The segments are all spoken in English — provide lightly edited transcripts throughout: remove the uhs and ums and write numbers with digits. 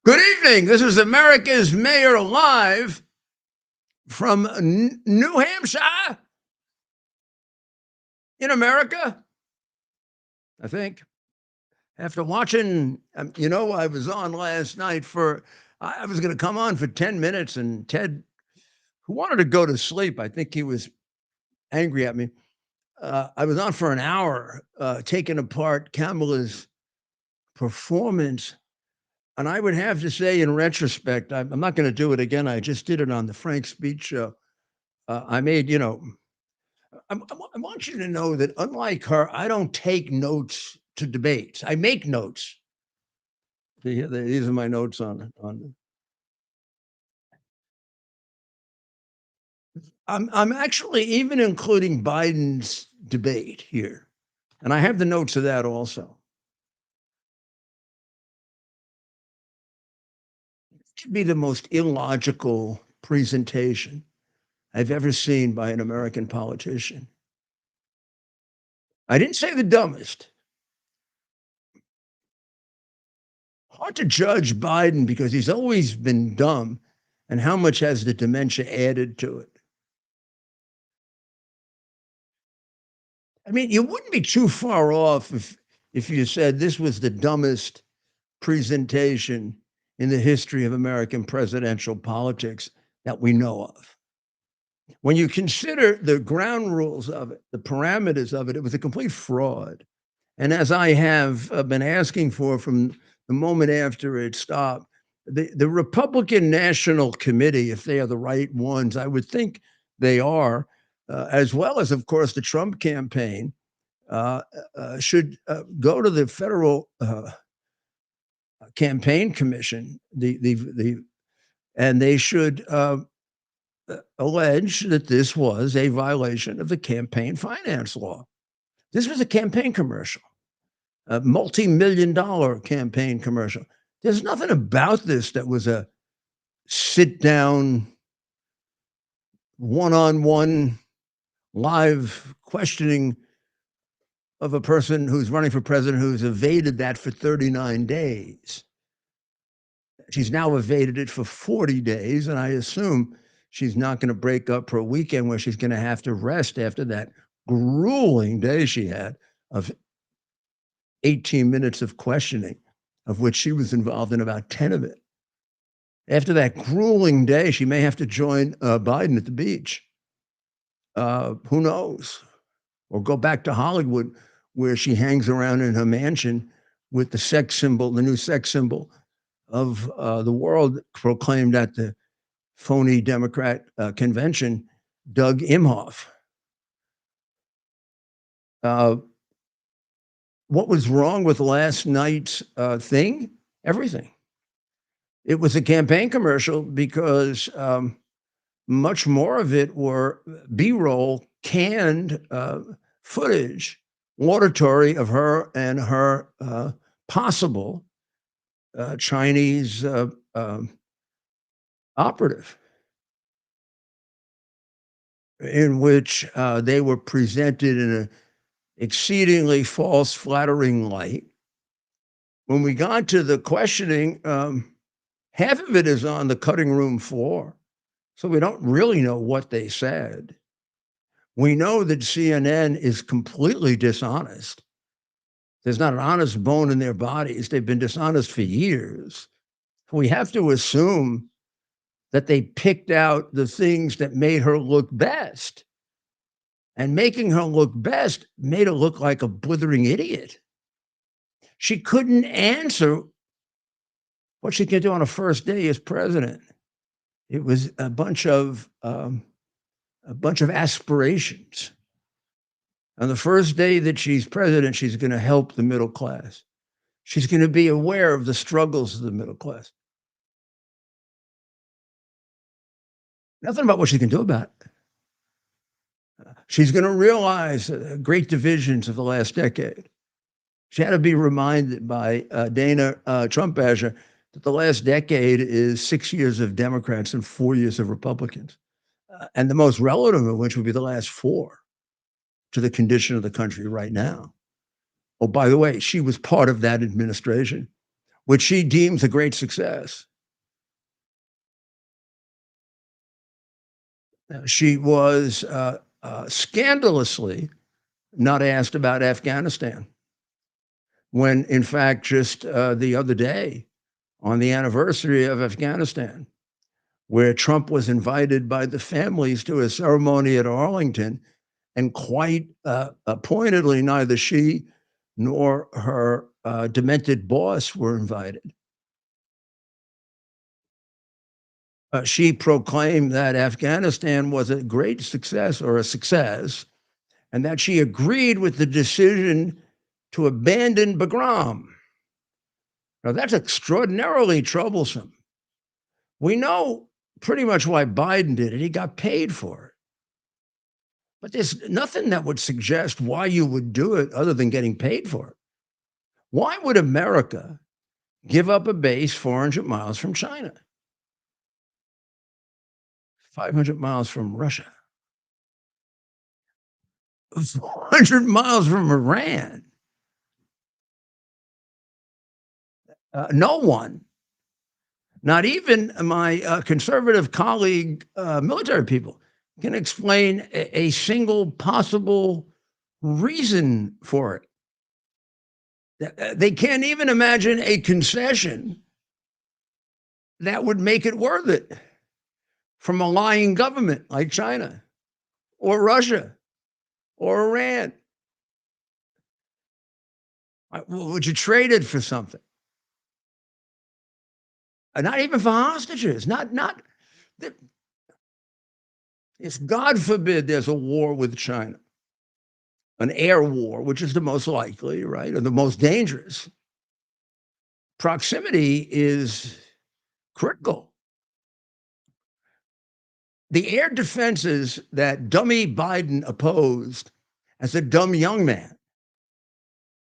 Good evening. This is America's Mayor live from New Hampshire in America, I think. After watching, I was on last night I was going to come on for 10 minutes, and Ted, who wanted to go to sleep, I think he was angry at me. I was on for an hour taking apart Kamala's performance. And I would have to say, in retrospect, I'm not going to do it again. I just did it on the Frank Speech show. I made, I want you to know that unlike her, I don't take notes to debates. I make notes. These are my notes on. I'm actually even including Biden's debate here, and I have the notes of that also. It should be the most illogical presentation I've ever seen by an American politician. I didn't say the dumbest. Hard to judge Biden because he's always been dumb, and how much has the dementia added to it? I mean, you wouldn't be too far off if you said this was the dumbest presentation in the history of American presidential politics that we know of. When you consider the ground rules of it, the parameters of it, it was a complete fraud. And as I have been asking for from the moment after it stopped, the Republican National Committee, if they are the right ones, I would think they are, as well as, of course, the Trump campaign, should go to the federal campaign commission, and they should allege that this was a violation of the campaign finance law. This was a campaign commercial, a multi-million-dollar campaign commercial. There's nothing about this that was a sit-down, one-on-one live questioning of a person who's running for president who's evaded that for 39 days. She's now evaded it for 40 days, and I assume she's not going to break up for a weekend where she's going to have to rest after that grueling day she had of 18 minutes of questioning, of which she was involved in about 10 of it. After that grueling day, she may have to join Biden at the beach. Who knows? Or go back to Hollywood, where she hangs around in her mansion with the sex symbol, the new sex symbol of the world proclaimed at the phony Democrat convention, Doug Imhoff. What was wrong with last night's thing? Everything. It was a campaign commercial because much more of it were B-roll, canned footage, auditory of her and her possible Chinese operative, in which they were presented in an exceedingly false, flattering light. When we got to the questioning, half of it is on the cutting room floor, so we don't really know what they said. We know that CNN is completely dishonest. There's not an honest bone in their bodies. They've been dishonest for years. We have to assume that they picked out the things that made her look best. And making her look best made her look like a blithering idiot. She couldn't answer what she could do on a first day as president. It was a bunch of aspirations. On the first day that she's president, she's going to help the middle class. She's going to be aware of the struggles of the middle class. Nothing about what she can do about it. She's going to realize great divisions of the last decade. She had to be reminded by Dana Trump-Asher that the last decade is 6 years of Democrats and 4 years of Republicans, and the most relevant of which would be the last 4 to the condition of the country right now. Oh, by the way, she was part of that administration which she deems a great success. She was scandalously not asked about Afghanistan, when in fact just the other day, on the anniversary of Afghanistan, where Trump was invited by the families to a ceremony at Arlington, and quite pointedly, neither she nor her demented boss were invited. She proclaimed that Afghanistan was a great success, or a success, and that she agreed with the decision to abandon Bagram. Now, that's extraordinarily troublesome. We know pretty much why Biden did it. He got paid for it. But there's nothing that would suggest why you would do it other than getting paid for it. Why would America give up a base 400 miles from China? 500 miles from Russia? 400 miles from Iran? No one, not even my conservative colleague, military people, can explain a single possible reason for it. They can't even imagine a concession that would make it worth it from a lying government like China or Russia or Iran. Would you trade it for something? Not even for hostages. Not. If God forbid there's a war with China, an air war, which is the most likely, right, or the most dangerous, proximity is critical. The air defenses that dummy Biden opposed as a dumb young man,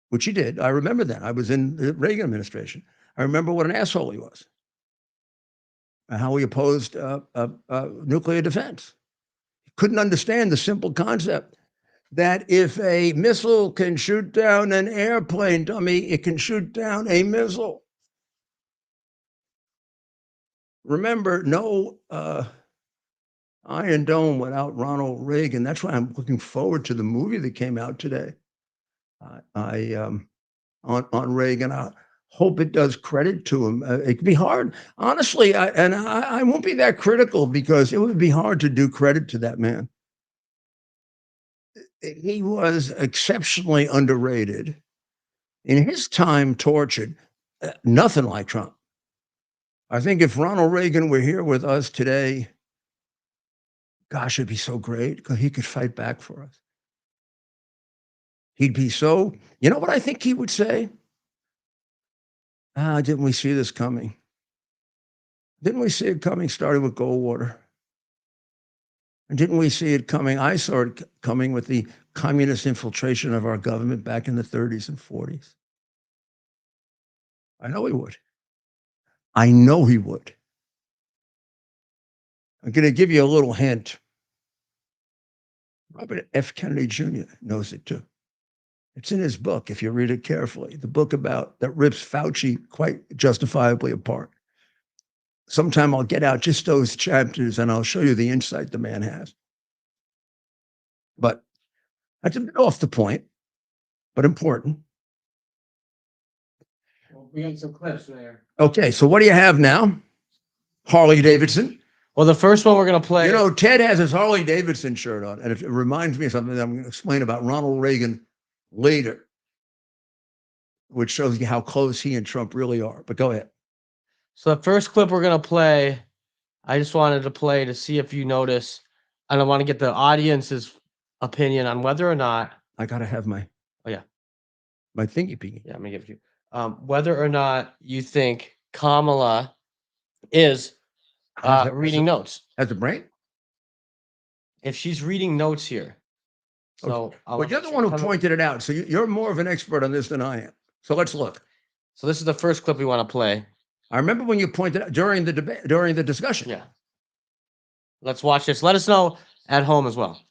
which he did, I remember that. I was in the Reagan administration. I remember what an asshole he was, and how he opposed nuclear defense. He couldn't understand the simple concept that if a missile can shoot down an airplane, dummy, it can shoot down a missile. Remember, no Iron Dome without Ronald Reagan. That's why I'm looking forward to the movie that came out today. On Reagan. I hope it does credit to him. It can be hard, honestly, I won't be that critical, because it would be hard to do credit to that man. He was exceptionally underrated. In his time, tortured, nothing like Trump. I think if Ronald Reagan were here with us today, gosh, it'd be so great, because he could fight back for us. He'd be so, you know what I think he would say? Didn't we see this coming? Didn't we see it coming, starting with Goldwater? And didn't we see it coming? I saw it coming with the communist infiltration of our government back in the 30s and 40s. I know he would. I know he would. I'm going to give you a little hint. Robert F. Kennedy Jr. knows it too. It's in his book, if you read it carefully, the book about that rips Fauci quite justifiably apart. Sometime I'll get out just those chapters and I'll show you the insight the man has. But that's a bit off the point, but important. Well, we got some clips there. Okay, so what do you have now? Harley Davidson. Well, the first one we're going to play. You know, Ted has his Harley Davidson shirt on, and it reminds me of something that I'm going to explain about Ronald Reagan later, which shows you how close he and Trump really are. But go ahead. So the first clip we're going to play, I just wanted to play to see if you notice, and I want to get the audience's opinion on whether or not. I got to have my. Oh, yeah. My thingy pingy. Yeah, I'm going to give it to you. Whether or not you think Kamala is reading notes. Has a brain? If she's reading notes here. So, well, you're the one who pointed it out. So you're more of an expert on this than I am. So let's look. So this is the first clip we want to play. I remember when you pointed out during the debate, during the discussion. Yeah. Let's watch this. Let us know at home as well.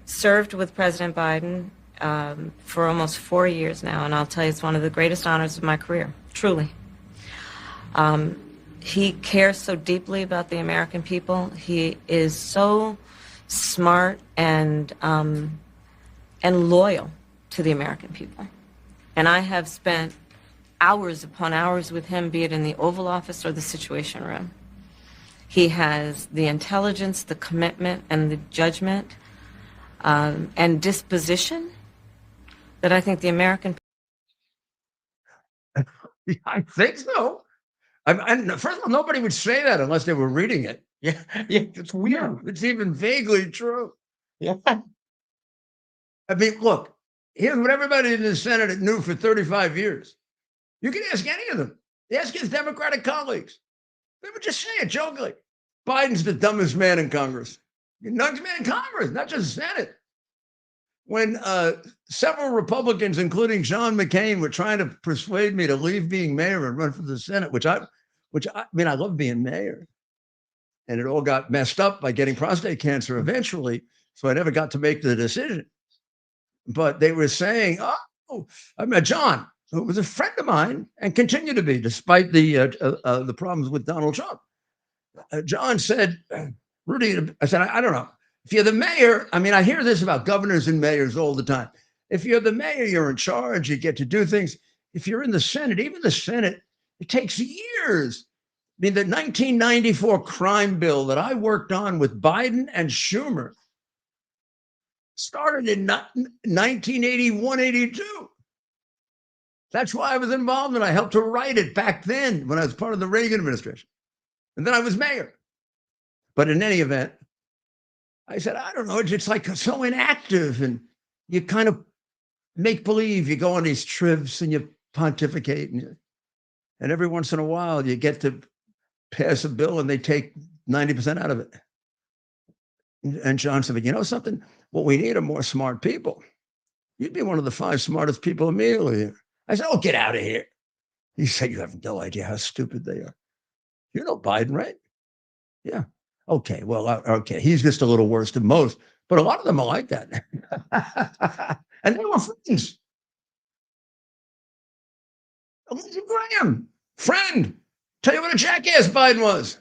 Served with President Biden for almost 4 years now, and I'll tell you, it's one of the greatest honors of my career, truly. He cares so deeply about the American people. He is so smart and loyal to the American people. And I have spent hours upon hours with him, be it in the Oval Office or the Situation Room. He has the intelligence, the commitment, and the judgment and disposition that I think the American I think so. First of all, nobody would say that unless they were reading it. Yeah, it's weird. It's even vaguely true. Yeah. I mean, look, here's what everybody in the Senate knew for 35 years. You can ask any of them. Ask his Democratic colleagues. They would just say it jokingly. Biden's the dumbest man in Congress. The dumbest man in Congress, not just the Senate. When several Republicans, including John McCain, were trying to persuade me to leave being mayor and run for the Senate, which I mean, I love being mayor. And it all got messed up by getting prostate cancer eventually. So I never got to make the decision. But they were saying, oh, I mean, John, who was a friend of mine and continued to be, despite the problems with Donald Trump. John said, Rudy, I said, I don't know. If you're the mayor, I mean, I hear this about governors and mayors all the time. If you're the mayor, you're in charge, you get to do things. If you're in the Senate, even the Senate, it takes years. I mean, the 1994 crime bill that I worked on with Biden and Schumer started in 1981, 82. That's why I was involved, and I helped to write it back then when I was part of the Reagan administration. And then I was mayor. But in any event, I said, I don't know, it's like so inactive, and you kind of make believe. You go on these trips and you pontificate, and every once in a while you get to pass a bill and they take 90% out of it. And John said, you know something? What we need are more smart people. You'd be one of the 5 smartest people immediately. I said, oh, get out of here. He said, you have no idea how stupid they are. You know Biden, right? Yeah. Okay, well, okay. He's just a little worse than most, but a lot of them are like that. And they were friends. Lindsey Graham, friend. Tell you what a jackass Biden was.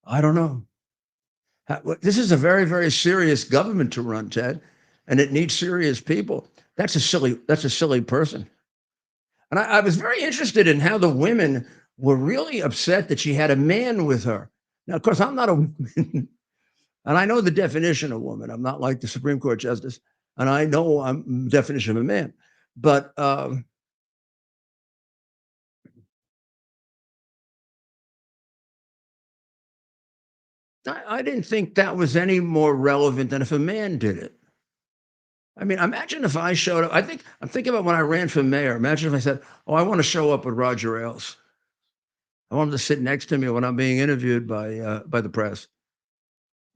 I don't know. This is a very, very serious government to run, Ted, and it needs serious people. That's a silly person. And I was very interested in how the women were really upset that she had a man with her. Now, of course, I'm not a woman, and I know the definition of woman. I'm not like the Supreme Court justice, and I know I'm the definition of a man. But I didn't think that was any more relevant than if a man did it. I mean, imagine if I showed up. I'm thinking about when I ran for mayor. Imagine if I said, oh, I want to show up with Roger Ailes. I want him to sit next to me when I'm being interviewed by the press.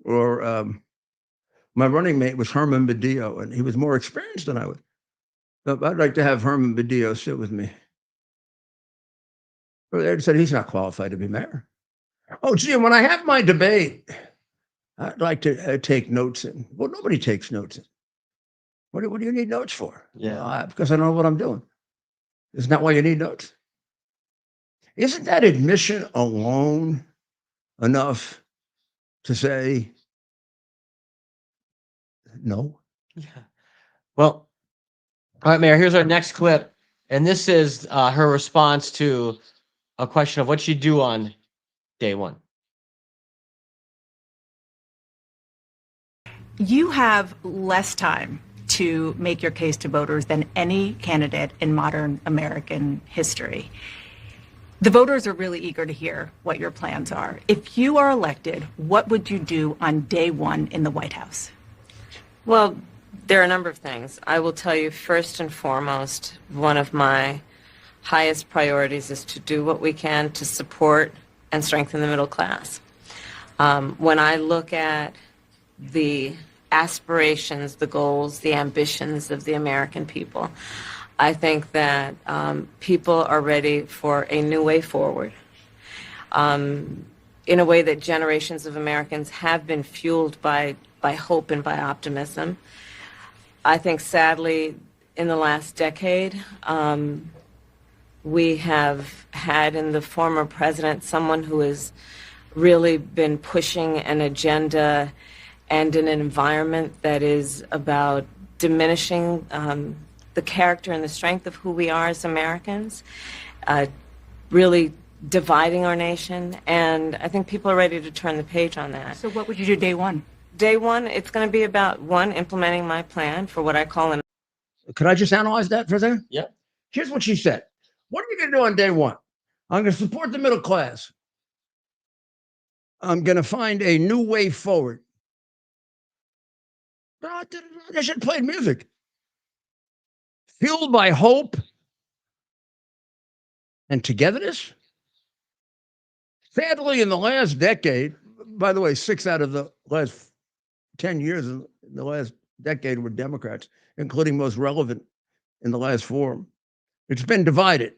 Or my running mate was Herman Badillo, and he was more experienced than I was. But I'd like to have Herman Badillo sit with me. Or they said, he's not qualified to be mayor. Oh, gee, when I have my debate, I'd like to take notes in. Well, nobody takes notes in. What do you need notes for? Yeah. Because I know what I'm doing. Isn't that why you need notes? Isn't that admission alone enough to say no? Yeah. Well, all right, Mayor, here's our next clip. And this is her response to a question of what she'd do on day one. You have less time to make your case to voters than any candidate in modern American history. The voters are really eager to hear what your plans are. If you are elected, what would you do on day one in the White House? Well, there are a number of things. I will tell you, first and foremost, one of my highest priorities is to do what we can to support and strengthen the middle class. When I look at the aspirations, the goals, the ambitions of the American people, I think that people are ready for a new way forward. in a way that generations of Americans have been fueled by hope and by optimism. I think, sadly, in the last decade, we have had in the former president someone who has really been pushing an agenda and an environment that is about diminishing the character and the strength of who we are as Americans, really dividing our nation. And I think people are ready to turn the page on that. So what would you do day one? Day one, it's going to be about, one, implementing my plan for what I call an. Could I just analyze that for a second? Yeah. Here's what she said. What are you going to do on day one? I'm going to support the middle class. I'm going to find a new way forward. They should play music. Fueled by hope and togetherness. Sadly, in the last decade, by the way, 6 out of the last 10 years in the last decade were Democrats, including most relevant in the last 4. It's been divided.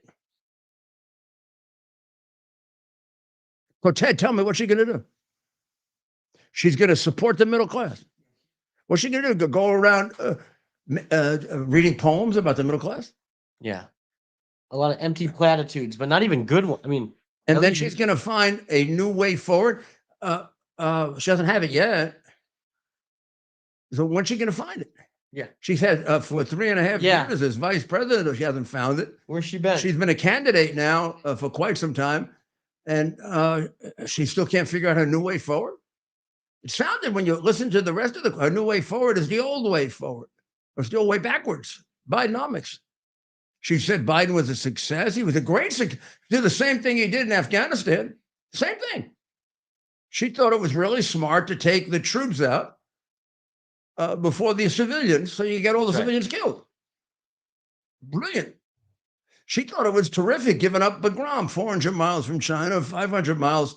So Ted, tell me, what's she going to do? She's going to support the middle class. What's she going to do? Go around reading poems about the middle class? Yeah. A lot of empty platitudes, but not even good ones. I mean, And at then least- she's going to find a new way forward. She doesn't have it yet. So when's she going to find it? Yeah. She's had for 3.5 years as vice president. She hasn't found it. Where's she been? She's been a candidate now for quite some time, and she still can't figure out her new way forward. It sounded, when you listen to the rest of her new way forward is the old way forward, or still way backwards. Bidenomics. She said Biden was a success. He was a great success. He did the same thing he did in Afghanistan. Same thing. She thought it was really smart to take the troops out before the civilians, so you get all the civilians killed. Brilliant. She thought it was terrific, giving up Bagram, 400 miles from China, 500 miles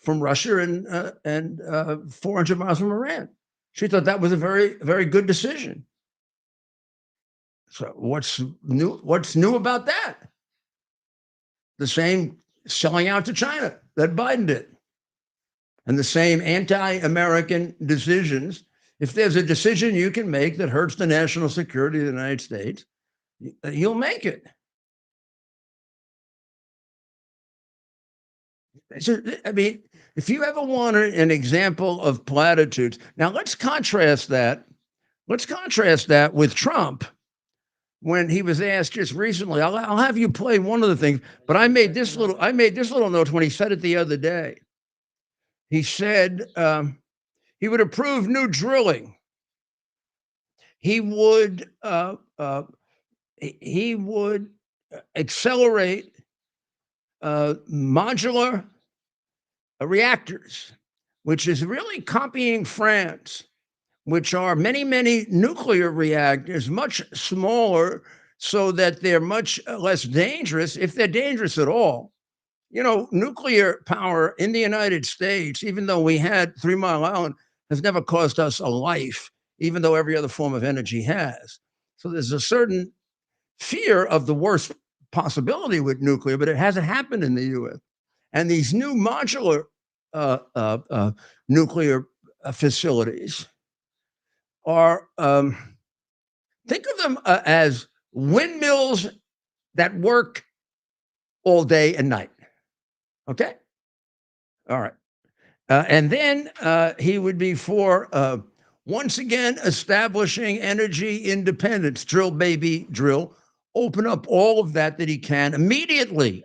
from Russia, and 400 miles from Iran. She thought that was a very, very good decision. So what's new? What's new about that? The same selling out to China that Biden did, and the same anti-American decisions. If there's a decision you can make that hurts the national security of the United States, you'll make it. I mean, if you ever wanted an example of platitudes, now let's contrast that. Let's contrast that with Trump. When he was asked just recently, I'll have you play one of the things, but I made this little note when he said it the other day. He said he would approve new drilling. He would accelerate modular reactors, which is really copying France, which are many, many nuclear reactors, much smaller, so that they're much less dangerous, if they're dangerous at all. You know, nuclear power in the United States, even though we had 3 Mile Island, has never cost us a life, even though every other form of energy has. So there's a certain fear of the worst possibility with nuclear, but it hasn't happened in the U.S. And these new modular nuclear facilities are, think of them as windmills that work all day and night. Okay? All right. And then he would be for, once again, establishing energy independence. Drill, baby, drill. Open up all of that he can immediately.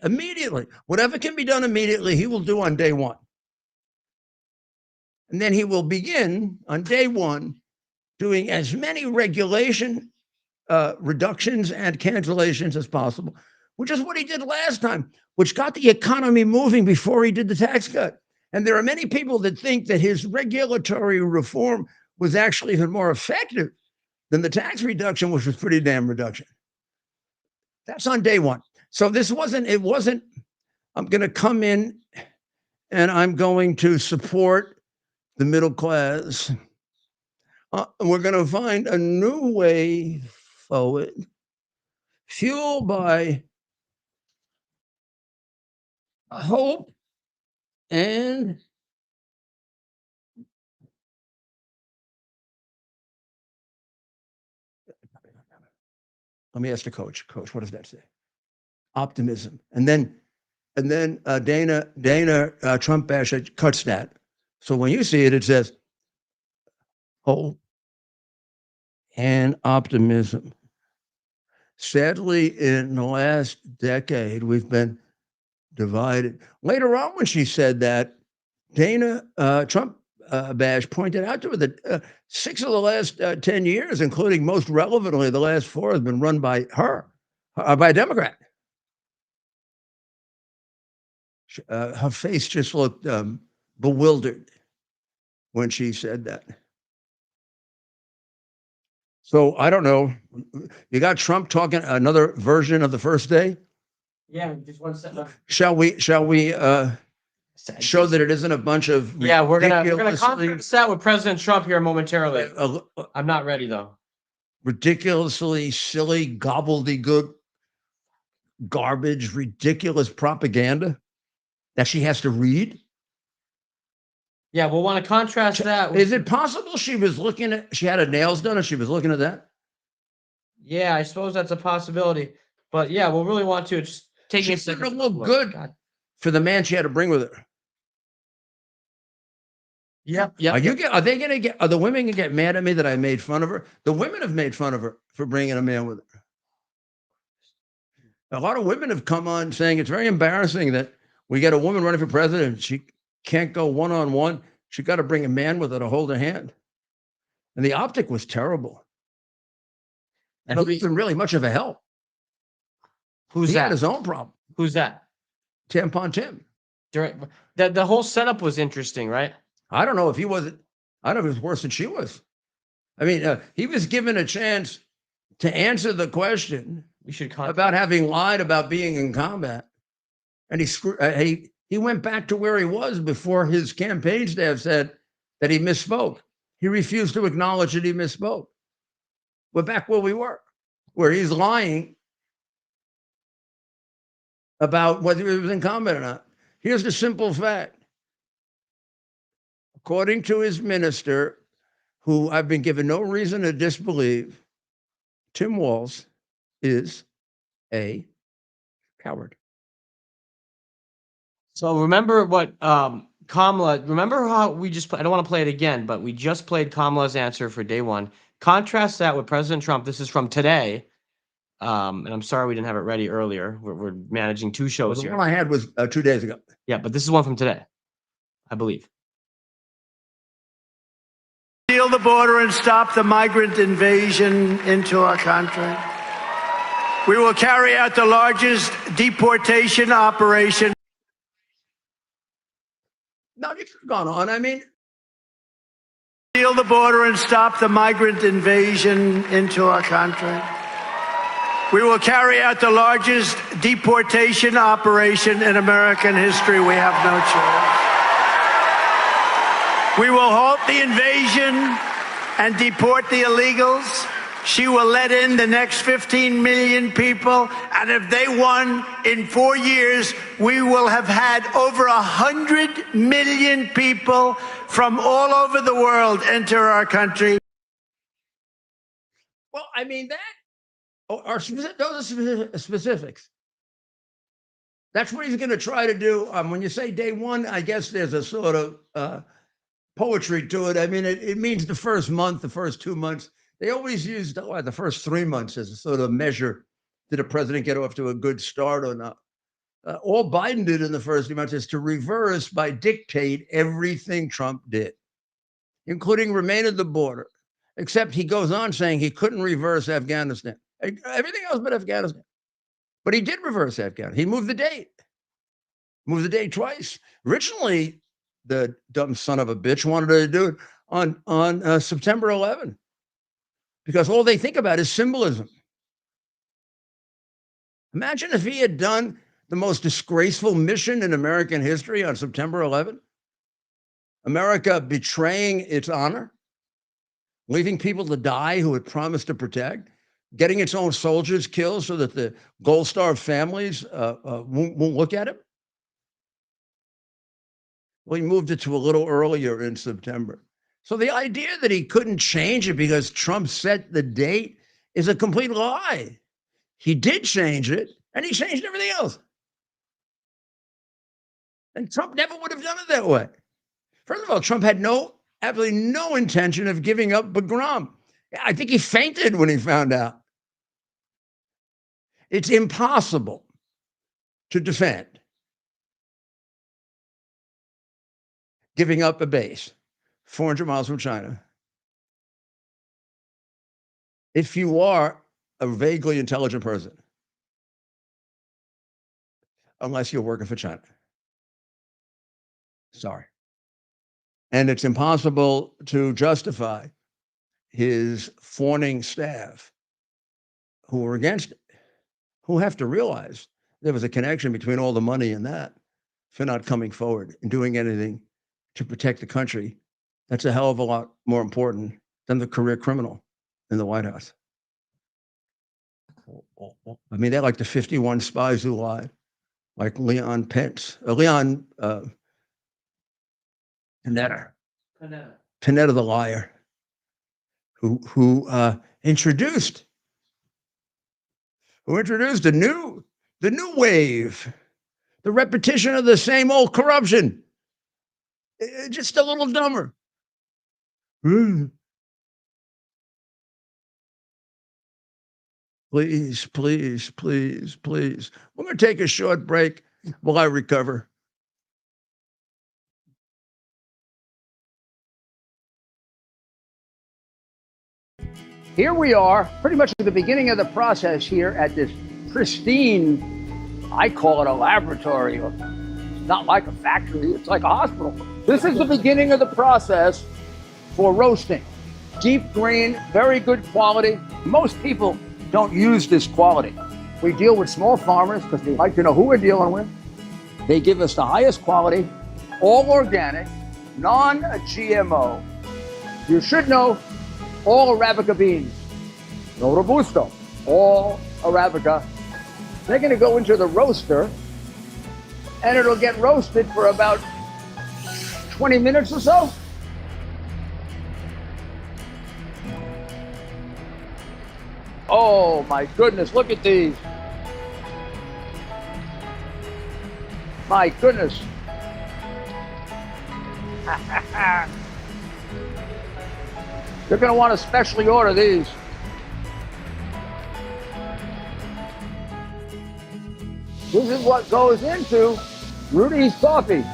Whatever can be done immediately, he will do on day one. And then he will begin on day one doing as many regulation reductions and cancellations as possible, which is what he did last time, which got the economy moving before he did the tax cut. And there are many people that think that his regulatory reform was actually even more effective than the tax reduction, which was pretty damn reduction. That's on day one. So it wasn't, I'm going to come in and I'm going to support the middle class. We're going to find a new way forward, fueled by hope And let me ask the coach. Coach, what does that say? Optimism. And then Dana Trump bash cuts that. So when you see it, it says hope and optimism. Sadly, in the last decade, we've been divided. Later on, when she said that, Dana Trump bash pointed out to her that 6 of the last 10 years, including most relevantly the last 4, have been run by her, by a Democrat. Her face just looked bewildered when she said that. So I don't know. You got Trump talking another version of the first day. Yeah, just one second. Shall we show that it isn't a bunch of Yeah, we're gonna ridiculously- conference that with President Trump here momentarily. I'm not ready though. ridiculously silly gobbledygook garbage, ridiculous propaganda that she has to read? Yeah, we'll want to contrast that. Is it possible she had her nails done and she was looking at that? Yeah, I suppose that's a possibility. But yeah, we'll really want to just take me a She's second. gonna look good for the man she had to bring with her. Yep. Are the women gonna get mad at me that I made fun of her? The women have made fun of her for bringing a man with her. A lot of women have come on saying it's very embarrassing that we get a woman running for president. She can't go one-on-one. She got to bring a man with her to hold her hand. And the optic was terrible. And he wasn't really much of a help. Who's He that? had his own problem. Who's that? Tampon Tim. The whole setup was interesting, right? I don't know if he wasn't. I don't know if it was worse than she was. I mean, he was given a chance to answer the question about having lied about being in combat, and he went back to where he was before his campaign staff said that he misspoke. He refused to acknowledge that he misspoke. We're back where we were, where he's lying about whether he was in combat or not. Here's the simple fact. According to his minister, who I've been given no reason to disbelieve, Tim Walz is a coward. So remember what Kamala, remember how we just, I don't want to play it again, but we just played Kamala's answer for day one. Contrast that with President Trump. This is from today. And I'm sorry we didn't have it ready earlier. We're managing 2 shows here. The one I had was 2 days ago. Yeah, but this is one from today, I believe. Seal the border and stop the migrant invasion into our country. We will carry out the largest deportation operation. No, you could have gone on. I mean, Seal the border and stop the migrant invasion into our country. We will carry out the largest deportation operation in American history. We have no choice. We will halt the invasion and deport the illegals. She will let in the next 15 million people. And if they won in 4 years, we will have had over 100 million people from all over the world enter our country. well, I mean, those are specifics. That's what he's going to try to do. When you say day one, I guess there's a sort of poetry to it. I mean, it means the first month, the first 2 months. They always use the first 3 months as a sort of measure. Did a president get off to a good start or not? All Biden did in the first 3 months is to reverse by dictate everything Trump did, including remain at the border, except he goes on saying he couldn't reverse Afghanistan. Everything else but Afghanistan. But he did reverse Afghanistan. He moved the date twice. Originally, the dumb son of a bitch wanted to do it on September 11th, because all they think about is symbolism. Imagine if he had done the most disgraceful mission in American history on September 11th. America betraying its honor, leaving people to die who it promised to protect, getting its own soldiers killed so that the Gold Star families won't look at him. Well, he moved it to a little earlier in September. So the idea that he couldn't change it because Trump set the date is a complete lie. He did change it, and he changed everything else. And Trump never would have done it that way. First of all, Trump had absolutely no intention of giving up Bagram. I think he fainted when he found out. It's impossible to defend giving up a base 400 miles from China if you are a vaguely intelligent person, unless you're working for China. Sorry. And it's impossible to justify his fawning staff who are against it, who have to realize there was a connection between all the money and that for not coming forward and doing anything to protect the country. That's a hell of a lot more important than the career criminal in the White House. I mean, they're like the 51 spies who lied, like Leon Panetta the liar, who introduced the new wave, the repetition of the same old corruption, just a little dumber. Please, please, please, please. We're going to take a short break while I recover. Here we are, pretty much at the beginning of the process here at this pristine, I call it a laboratory. It's not like a factory, it's like a hospital. This is the beginning of the process for roasting. Deep green, very good quality. Most people don't use this quality. We deal with small farmers because they like to know who we're dealing with. They give us the highest quality, all organic, non-GMO. You should know all Arabica beans, no Robusto, all Arabica. They're going to go into the roaster, and it'll get roasted for about 20 minutes or so. Oh my goodness, look at these. My goodness. You're going to want to specially order these. This is what goes into Rudy's coffee.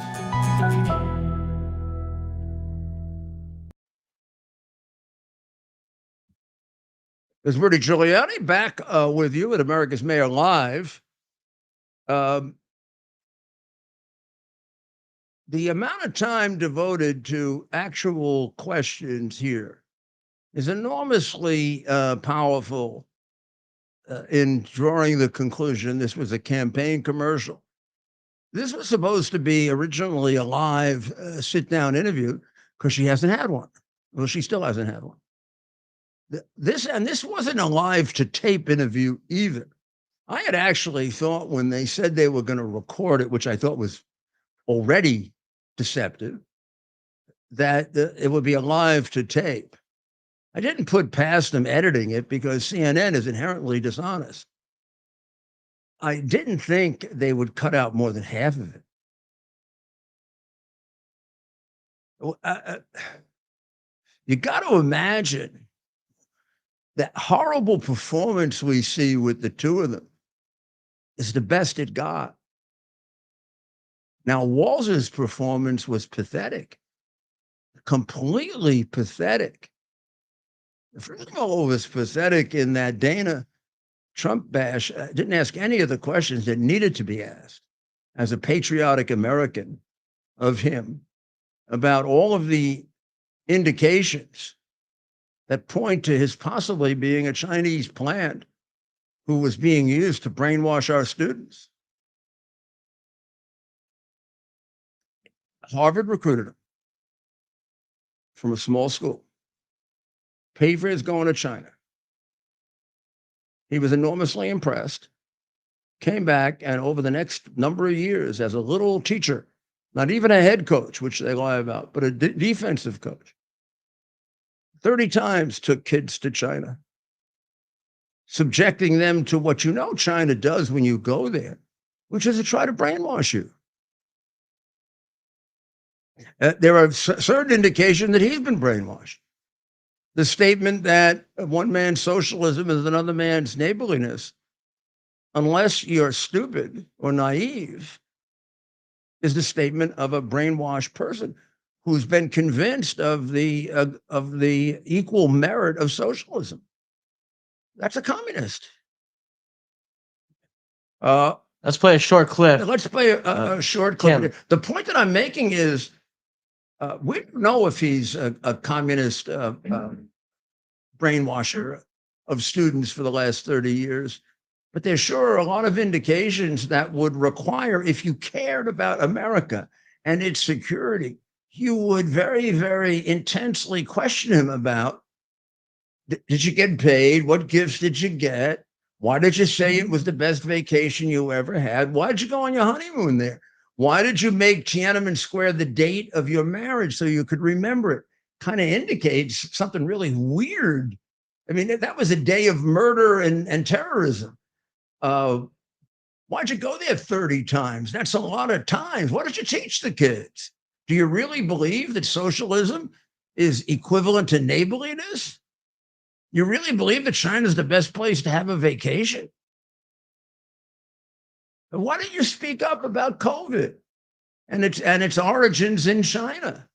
There's Rudy Giuliani back with you at America's Mayor Live. The amount of time devoted to actual questions here is enormously powerful in drawing the conclusion this was a campaign commercial. This was supposed to be originally a live sit-down interview because she hasn't had one. Well, she still hasn't had one. This wasn't a live to tape interview either. I had actually thought when they said they were going to record it, which I thought was already deceptive, that it would be a live to tape. I didn't put past them editing it because CNN is inherently dishonest. I didn't think they would cut out more than half of it. You got to imagine that horrible performance we see with the two of them is the best it got. Now, Walz's performance was pathetic, completely pathetic. First of all, it was pathetic in that Dana Trump bash didn't ask any of the questions that needed to be asked as a patriotic American of him about all of the indications that point to his possibly being a Chinese plant who was being used to brainwash our students. Harvard recruited him from a small school. Paid for his going to China. He was enormously impressed, came back, and over the next number of years as a little teacher not even a head coach, which they lie about, but a defensive coach. 30 times took kids to China, subjecting them to what you know China does when you go there, which is to try to brainwash you. There are certain indications that he's been brainwashed. The statement that one man's socialism is another man's neighborliness, unless you're stupid or naive, is the statement of a brainwashed person who's been convinced of the equal merit of socialism. That's a communist. Let's play a short clip. Let's play a short clip. Tim. The point that I'm making is we don't know if he's a communist brainwasher of students for the last 30 years, but there sure are a lot of indications that would require, if you cared about America and its security, you would very, very intensely question him about, did you get paid? What gifts did you get? Why did you say it was the best vacation you ever had? Why did you go on your honeymoon there? Why did you make Tiananmen Square the date of your marriage so you could remember it? Kind of indicates something really weird. I mean, that was a day of murder and terrorism. Why'd you go there 30 times? That's a lot of times. What did you teach the kids? Do you really believe that socialism is equivalent to neighborliness? You really believe that China's the best place to have a vacation? Why don't you speak up about COVID and its origins in China?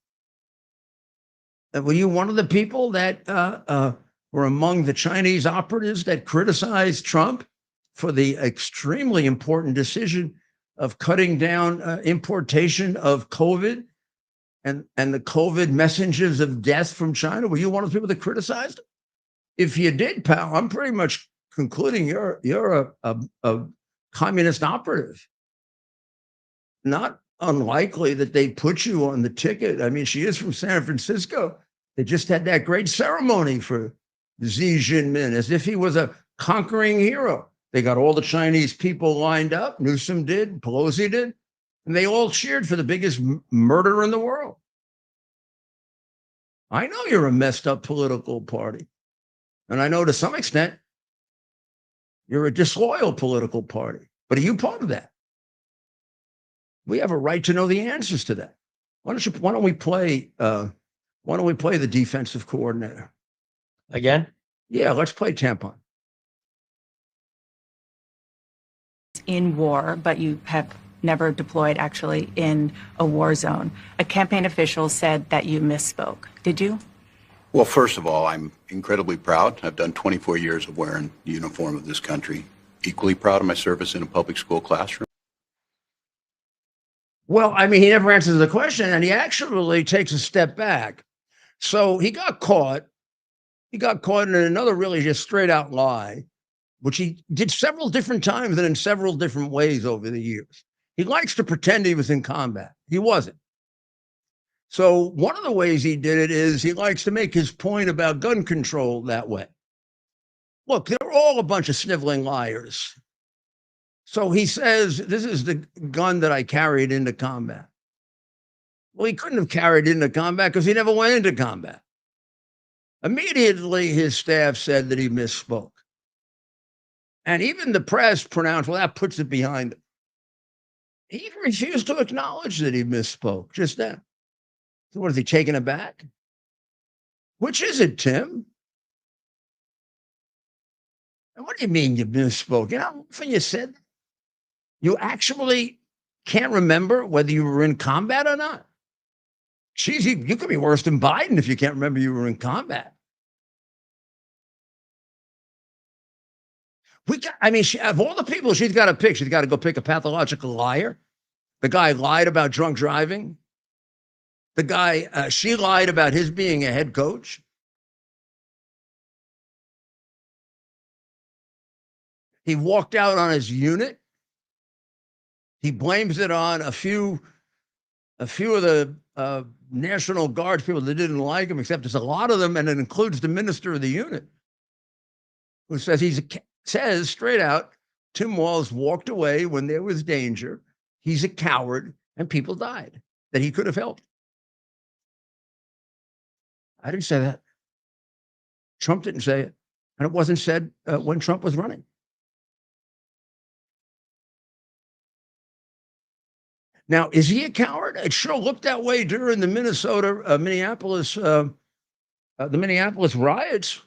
Were you one of the people that were among the Chinese operatives that criticized Trump for the extremely important decision of cutting down importation of COVID and the COVID messengers of death from China? Were you one of the people that criticized it? If you did, pal, I'm pretty much concluding you're a communist operative. Not unlikely that they put you on the ticket. I mean, she is from San Francisco. They just had that great ceremony for Xi Jinping as if he was a conquering hero. They got all the Chinese people lined up. Newsom did, Pelosi did, and they all cheered for the biggest murderer in the world. I know you're a messed up political party. And I know to some extent you're a disloyal political party. But are you part of that? We have a right to know the answers to that. Why don't we play the defensive coordinator? Again? Yeah, let's play tampon. In war, but you have never deployed actually in a war zone. A campaign official said that you misspoke. Did you? Well, first of all, I'm incredibly proud. I've done 24 years of wearing the uniform of this country. Equally proud of my service in a public school classroom. Well, I mean, he never answers the question, and he actually takes a step back. So he got caught. He got caught in another really just straight out lie, which he did several different times and in several different ways over the years. He likes to pretend he was in combat. He wasn't. So one of the ways he did it is he likes to make his point about gun control that way. Look, they're all a bunch of sniveling liars. So he says, this is the gun that I carried into combat. Well, he couldn't have carried into combat because he never went into combat. Immediately, his staff said that he misspoke. And even the press pronounced, well, that puts it behind him. He refused to acknowledge that he misspoke just then. So what, is he taking it back? Which is it, Tim? And what do you mean you misspoke? You know how often you said that? You actually can't remember whether you were in combat or not. Geez, you could be worse than Biden if you can't remember you were in combat. Of all the people she's got to pick, she's got to go pick a pathological liar. The guy lied about drunk driving. The guy, she lied about his being a head coach. He walked out on his unit. He blames it on a few of the National Guard people that didn't like him, except there's a lot of them, and it includes the minister of the unit, who says says straight out, Tim Walz walked away when there was danger. He's a coward, and people died. that he could have helped. I didn't say that. Trump didn't say it. And it wasn't said when Trump was running. Now, is he a coward? It sure looked that way during the Minneapolis riots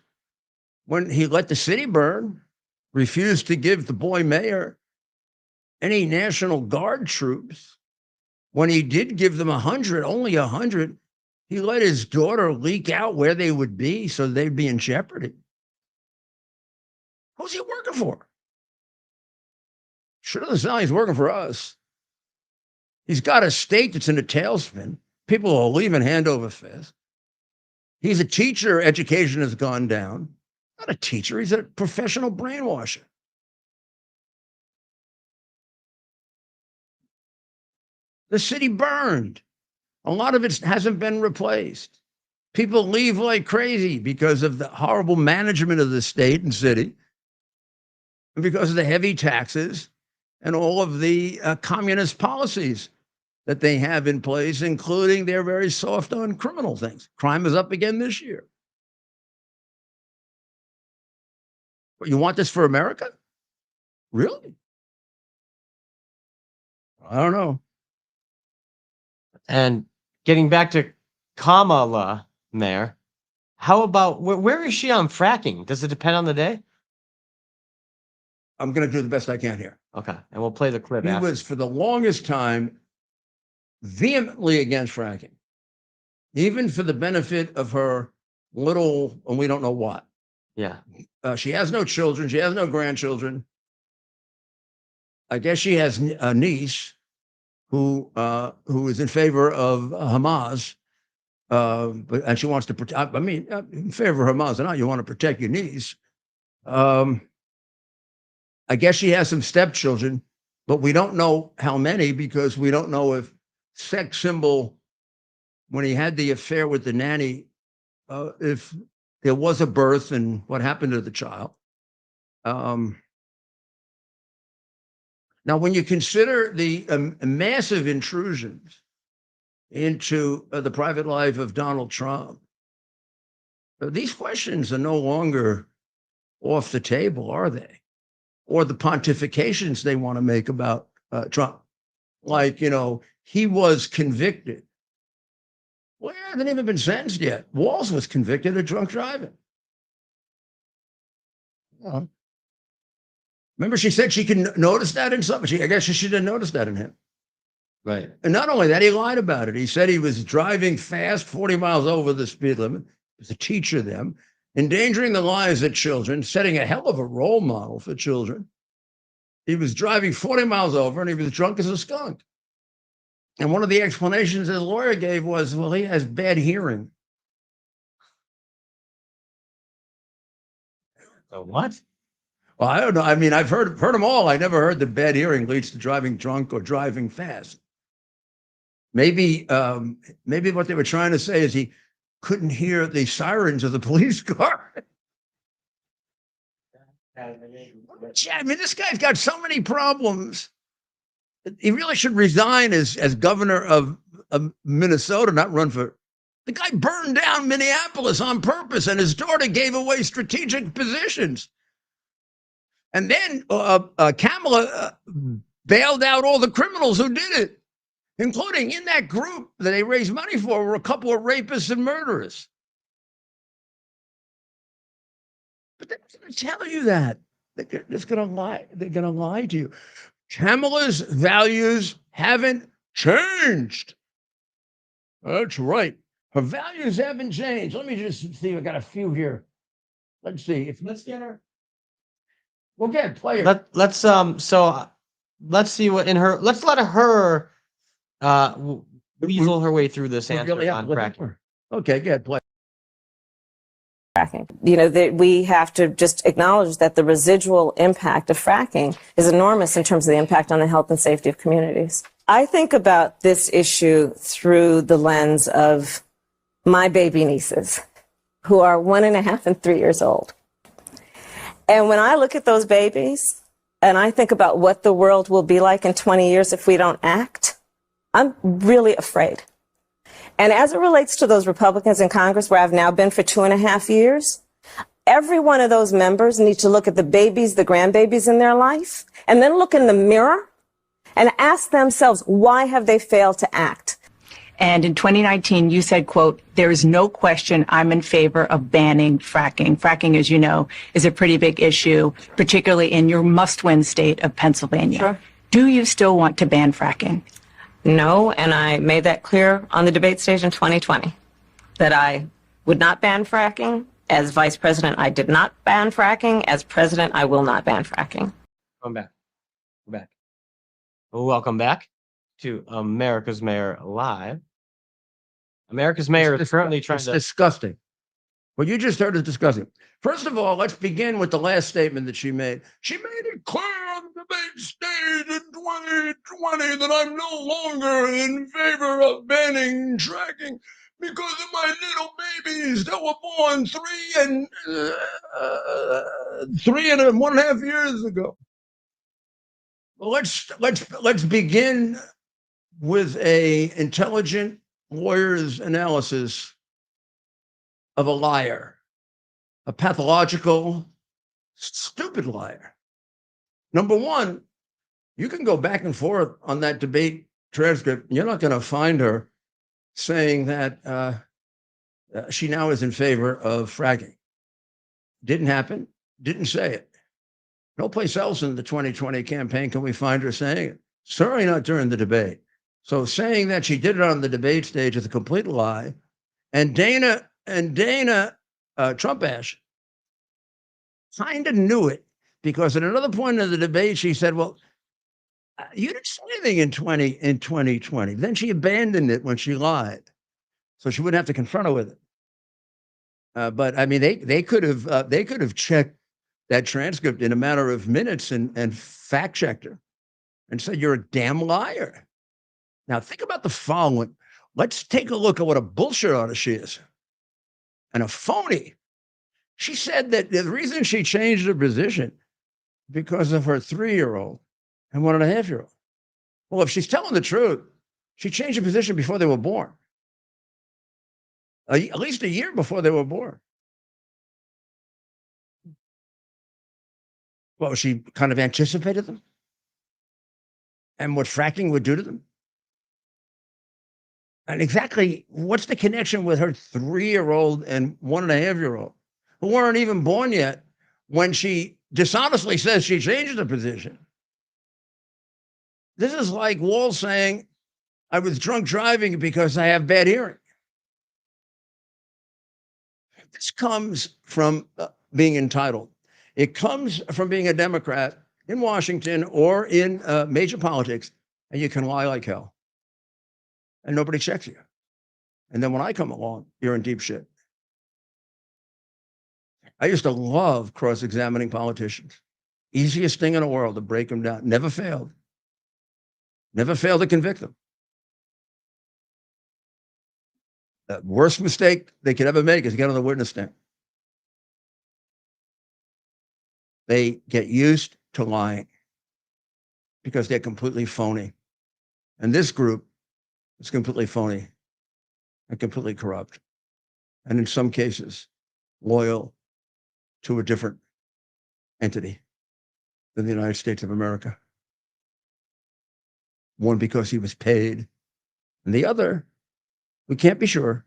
when he let the city burn, refused to give the boy mayor any National Guard troops. When he did give them 100, only 100, he let his daughter leak out where they would be so they'd be in jeopardy. Who's he working for? Sure doesn't sound like he's working for us. He's got a state that's in a tailspin. People are leaving hand over fist. He's a teacher. Education has gone down. Not a teacher. He's a professional brainwasher. The city burned. A lot of it hasn't been replaced. People leave like crazy because of the horrible management of the state and city, and because of the heavy taxes and all of the communist policies that they have in place, including they're very soft on criminal things. Crime is up again this year. But you want this for America? Really? I don't know. And getting back to Kamala, Mayor, how about where is she on fracking? Does it depend on the day? I'm going to do the best I can here. Okay, and we'll play the clip He after. was, for the longest time, vehemently against fracking, even for the benefit of her little, and we don't know what. Yeah. She has no children. She has no grandchildren. I guess she has a niece who is in favor of Hamas, and she wants to protect. I mean, in favor of Hamas or not, you want to protect your niece. I guess she has some stepchildren, but we don't know how many because we don't know if sex symbol, when he had the affair with the nanny, if there was a birth and what happened to the child. Now, when you consider the massive intrusions into the private life of Donald Trump, these questions are no longer off the table, are they? Or the pontifications they want to make about Trump. Like, he was convicted. Well, he hasn't even been sentenced yet. Walz was convicted of drunk driving. Remember, she said she can notice that in something. I guess she should have noticed that in him. Right. And not only that, he lied about it. He said he was driving fast, 40 miles over the speed limit. He was a teacher them, endangering the lives of children, setting a hell of a role model for children. He was driving 40 miles over and he was drunk as a skunk. And one of the explanations his lawyer gave was, well, he has bad hearing. What? Well, I don't know. I mean, I've heard them all. I never heard that bad hearing leads to driving drunk or driving fast. Maybe what they were trying to say is he couldn't hear the sirens of the police car. I mean, this guy's got so many problems. He really should resign as governor of Minnesota, not run for. The guy burned down Minneapolis on purpose, and his daughter gave away strategic positions. And then Kamala bailed out all the criminals who did it, including in that group that they raised money for were a couple of rapists and murderers. But they're not going to tell you that. They're just going to lie. They're going to lie to you. Kamala's values haven't changed. That's right. Her values haven't changed. Let me just see. I got a few here. Let's see. Let's get her. We'll get player. Let's see what in her. Let's let her weasel her way through this answer Really on fracking. Okay, good. Play. Fracking. That we have to just acknowledge that the residual impact of fracking is enormous in terms of the impact on the health and safety of communities. I think about this issue through the lens of my baby nieces, who are 1.5 and 3 years old. And when I look at those babies and I think about what the world will be like in 20 years if we don't act, I'm really afraid. And as it relates to those Republicans in Congress, where I've now been for 2.5 years, every one of those members need to look at the babies, the grandbabies in their life, and then look in the mirror and ask themselves, why have they failed to act? And in 2019, you said, quote, there is no question I'm in favor of banning fracking. Fracking, as you know, is a pretty big issue, particularly in your must-win state of Pennsylvania. Sure. Do you still want to ban fracking? No, and I made that clear on the debate stage in 2020, that I would not ban fracking. As vice president, I did not ban fracking. As president, I will not ban fracking. Come back. Come back. Welcome back to America's Mayor Live. America's Mayor is currently trying It's to... disgusting. What you just heard is disgusting. First of all, let's begin with the last statement that she made. She made it clear on the debate stage in 2020 that I'm no longer in favor of banning fracking because of my little babies that were born 3.5 years ago. Well, let's begin with a intelligent lawyer's analysis of a liar, a pathological, stupid liar. Number one, you can go back and forth on that debate transcript. You're not going to find her saying that she now is in favor of fracking. Didn't happen. Didn't say it. No place else in the 2020 campaign can we find her saying it. Certainly not during the debate. So saying that she did it on the debate stage is a complete lie. And Dana Trump-ash kind of knew it, because at another point in the debate, she said, well, you didn't say anything in 2020. Then she abandoned it when she lied, so she wouldn't have to confront her with it. But I mean, they could have checked that transcript in a matter of minutes and fact checked her and said, you're a damn liar. Now think about the following. Let's take a look at what a bullshit artist she is and a phony. She said that the reason she changed her position because of her 3-year-old and 1.5-year-old. Well, if she's telling the truth, she changed her position before they were born. At least a year before they were born. Well, she kind of anticipated them and what fracking would do to them. And exactly what's the connection with her 3-year-old and 1.5-year-old who weren't even born yet when she dishonestly says she changed the position? This is like Wall saying, I was drunk driving because I have bad hearing. This comes from being entitled. It comes from being a Democrat in Washington or in major politics, and you can lie like hell. And nobody checks you. And then when I come along, you're in deep shit. I used to love cross-examining politicians. Easiest thing in the world to break them down. Never failed. Never failed to convict them. The worst mistake they could ever make is get on the witness stand. They get used to lying because they're completely phony. And this group is completely phony and completely corrupt. And in some cases, loyal to a different entity than the United States of America. One because he was paid, and the other, we can't be sure,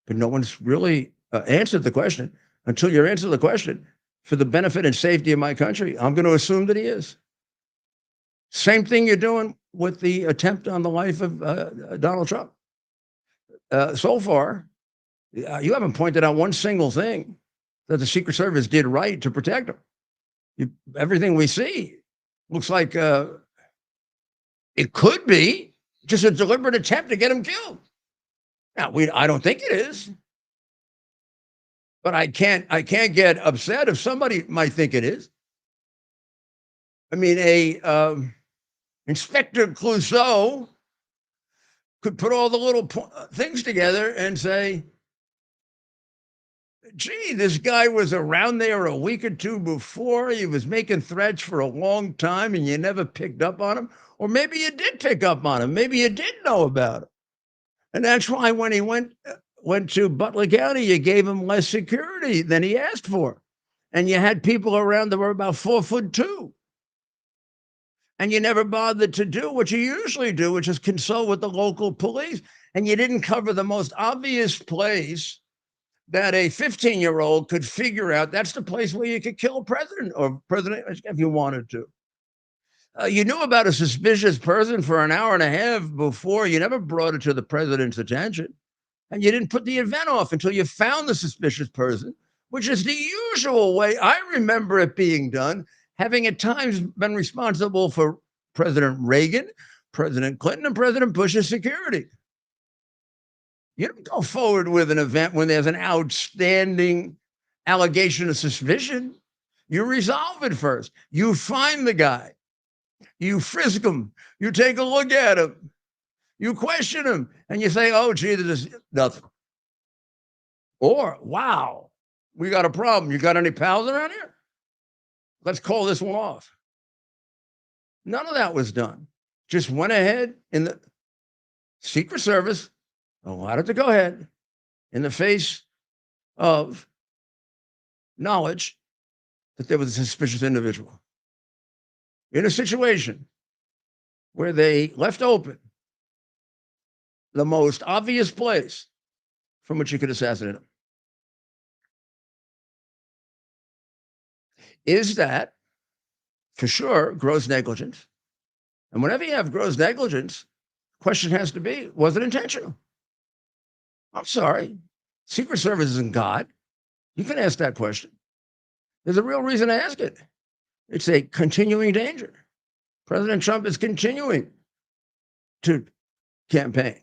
but no one's really answered the question. Until you answer the question, for the benefit and safety of my country, I'm going to assume that he is. Same thing you're doing with the attempt on the life of Donald Trump. So far, you haven't pointed out one single thing that the Secret Service did right to protect him. Everything we see looks like it could be just a deliberate attempt to get him killed. Now, I don't think it is, but I can't get upset if somebody might think it is. I mean, Inspector Clouseau could put all the little things together and say, gee, this guy was around there a week or two before. He was making threats for a long time and you never picked up on him. Or maybe you did pick up on him. Maybe you did know about him. And that's why when he went to Butler County, you gave him less security than he asked for. And you had people around that were about 4'2". And you never bothered to do what you usually do, which is consult with the local police. And you didn't cover the most obvious place that a 15-year-old could figure out. That's the place where you could kill a president or president if you wanted to. You knew about a suspicious person for an hour and a half before. You never brought it to the president's attention. And you didn't put the event off until you found the suspicious person, which is the usual way. I remember it being done, having at times been responsible for President Reagan, President Clinton, and President Bush's security. You don't go forward with an event when there's an outstanding allegation of suspicion. You resolve it first. You find the guy. You frisk him. You take a look at him. You question him. And you say, oh, gee, there's nothing. Or, wow, we got a problem. You got any pals around here? Let's call this one off. None of that was done. Just went ahead in the Secret Service, allowed it to go ahead in the face of knowledge that there was a suspicious individual in a situation where they left open the most obvious place from which you could assassinate him. Is that, for sure, gross negligence? And whenever you have gross negligence, the question has to be, was it intentional? I'm sorry. Secret Service isn't God. You can ask that question. There's a real reason to ask it. It's a continuing danger. President Trump is continuing to campaign.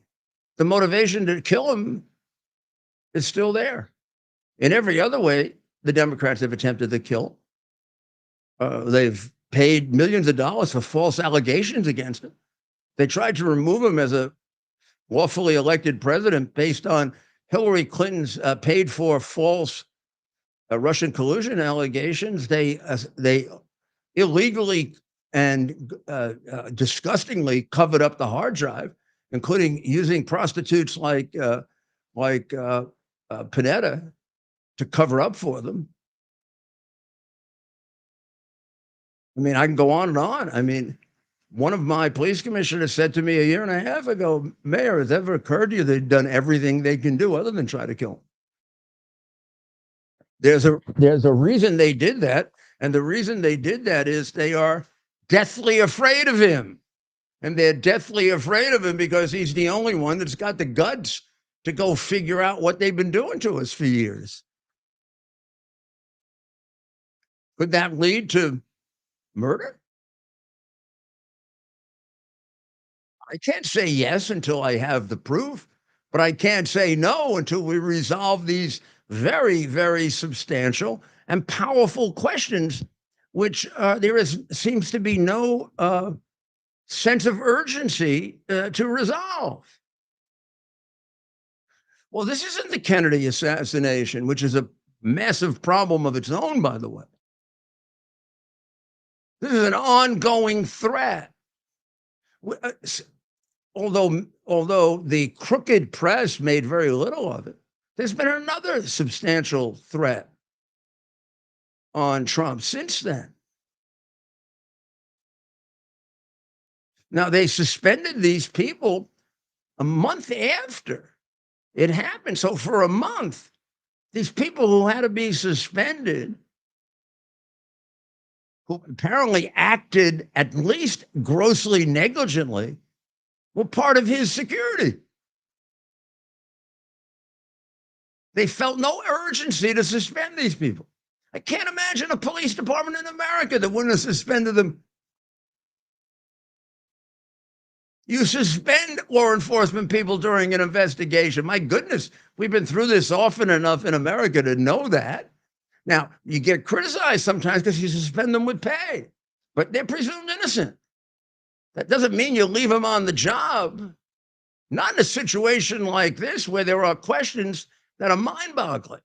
The motivation to kill him is still there. In every other way, the Democrats have attempted to kill. They've paid millions of dollars for false allegations against him. They tried to remove him as a lawfully elected president based on Hillary Clinton's paid for false Russian collusion allegations. They illegally and disgustingly covered up the hard drive, including using prostitutes like Panetta to cover up for them. I mean, I can go on and on. I mean, one of my police commissioners said to me a year and a half ago, Mayor, has it ever occurred to you they've done everything they can do other than try to kill him? There's a reason they did that. And the reason they did that is they are deathly afraid of him. And they're deathly afraid of him because he's the only one that's got the guts to go figure out what they've been doing to us for years. Could that lead to murder? I can't say yes until I have the proof, but I can't say no until we resolve these very, very substantial and powerful questions, which seems to be no sense of urgency to resolve. Well, this isn't the Kennedy assassination, which is a massive problem of its own, by the way. This is an ongoing threat. Although the crooked press made very little of it, there's been another substantial threat on Trump since then. Now, they suspended these people a month after it happened. So for a month, these people who had to be suspended, who apparently acted at least grossly negligently, were part of his security. They felt no urgency to suspend these people. I can't imagine a police department in America that wouldn't have suspended them. You suspend law enforcement people during an investigation. My goodness, we've been through this often enough in America to know that. Now, you get criticized sometimes because you suspend them with pay, but they're presumed innocent. That doesn't mean you leave them on the job. Not in a situation like this where there are questions that are mind-boggling.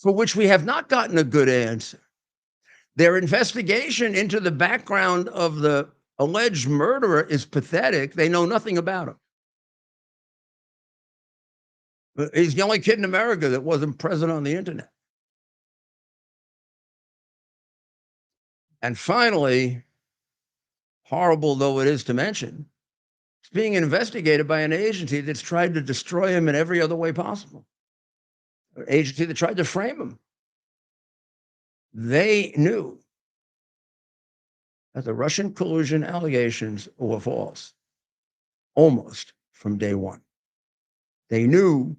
for which we have not gotten a good answer. Their investigation into the background of the alleged murderer is pathetic. They know nothing about him. He's the only kid in America that wasn't present on the internet. And finally, horrible though it is to mention, it's being investigated by an agency that's tried to destroy him in every other way possible. An agency that tried to frame him. They knew that the Russian collusion allegations were false, almost from day one. They knew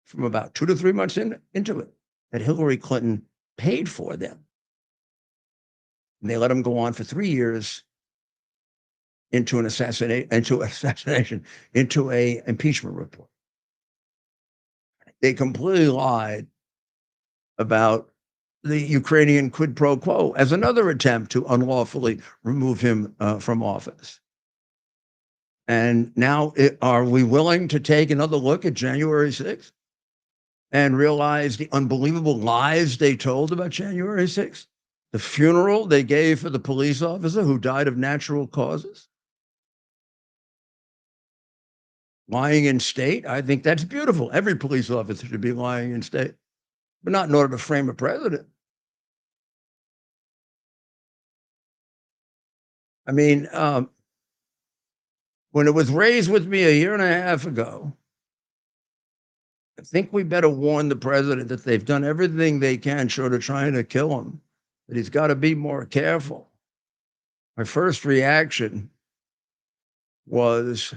from about 2 to 3 months into it that Hillary Clinton paid for them. And they let him go on for 3 years into an assassination, into a impeachment report. They completely lied about the Ukrainian quid pro quo as another attempt to unlawfully remove him from office. And now, are we willing to take another look at January 6th and realize the unbelievable lies they told about January 6th? The funeral they gave for the police officer who died of natural causes? Lying in state? I think that's beautiful. Every police officer should be lying in state, but not in order to frame a president. I mean, when it was raised with me 1.5 years ago, I think we better warn the president that they've done everything they can short of trying to kill him, that he's got to be more careful. My first reaction was,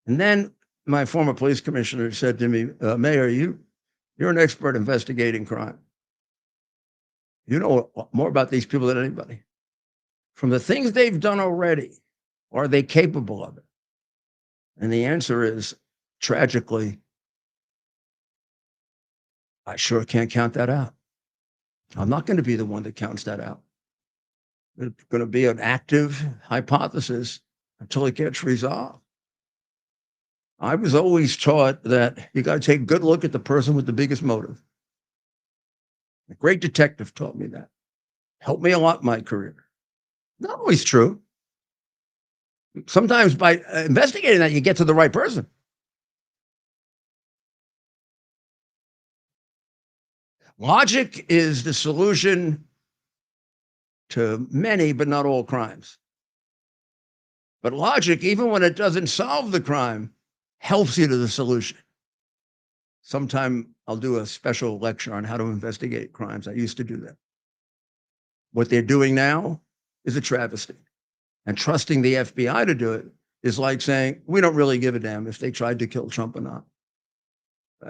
and then my former police commissioner said to me, Mayor, you're an expert investigating crime. You know more about these people than anybody. From the things they've done already, are they capable of it? And the answer is, tragically, I sure can't count that out. I'm not going to be the one that counts that out. It's going to be an active hypothesis until it gets resolved. I was always taught that you got to take a good look at the person with the biggest motive. A great detective taught me that. Helped me a lot in my career. Not always true. Sometimes by investigating that, you get to the right person. Logic is the solution to many, but not all crimes. But logic, even when it doesn't solve the crime, helps you to the solution. Sometime I'll do a special lecture on how to investigate crimes. I used to do that. What they're doing now is a travesty. And trusting the FBI to do it is like saying, we don't really give a damn if they tried to kill Trump or not.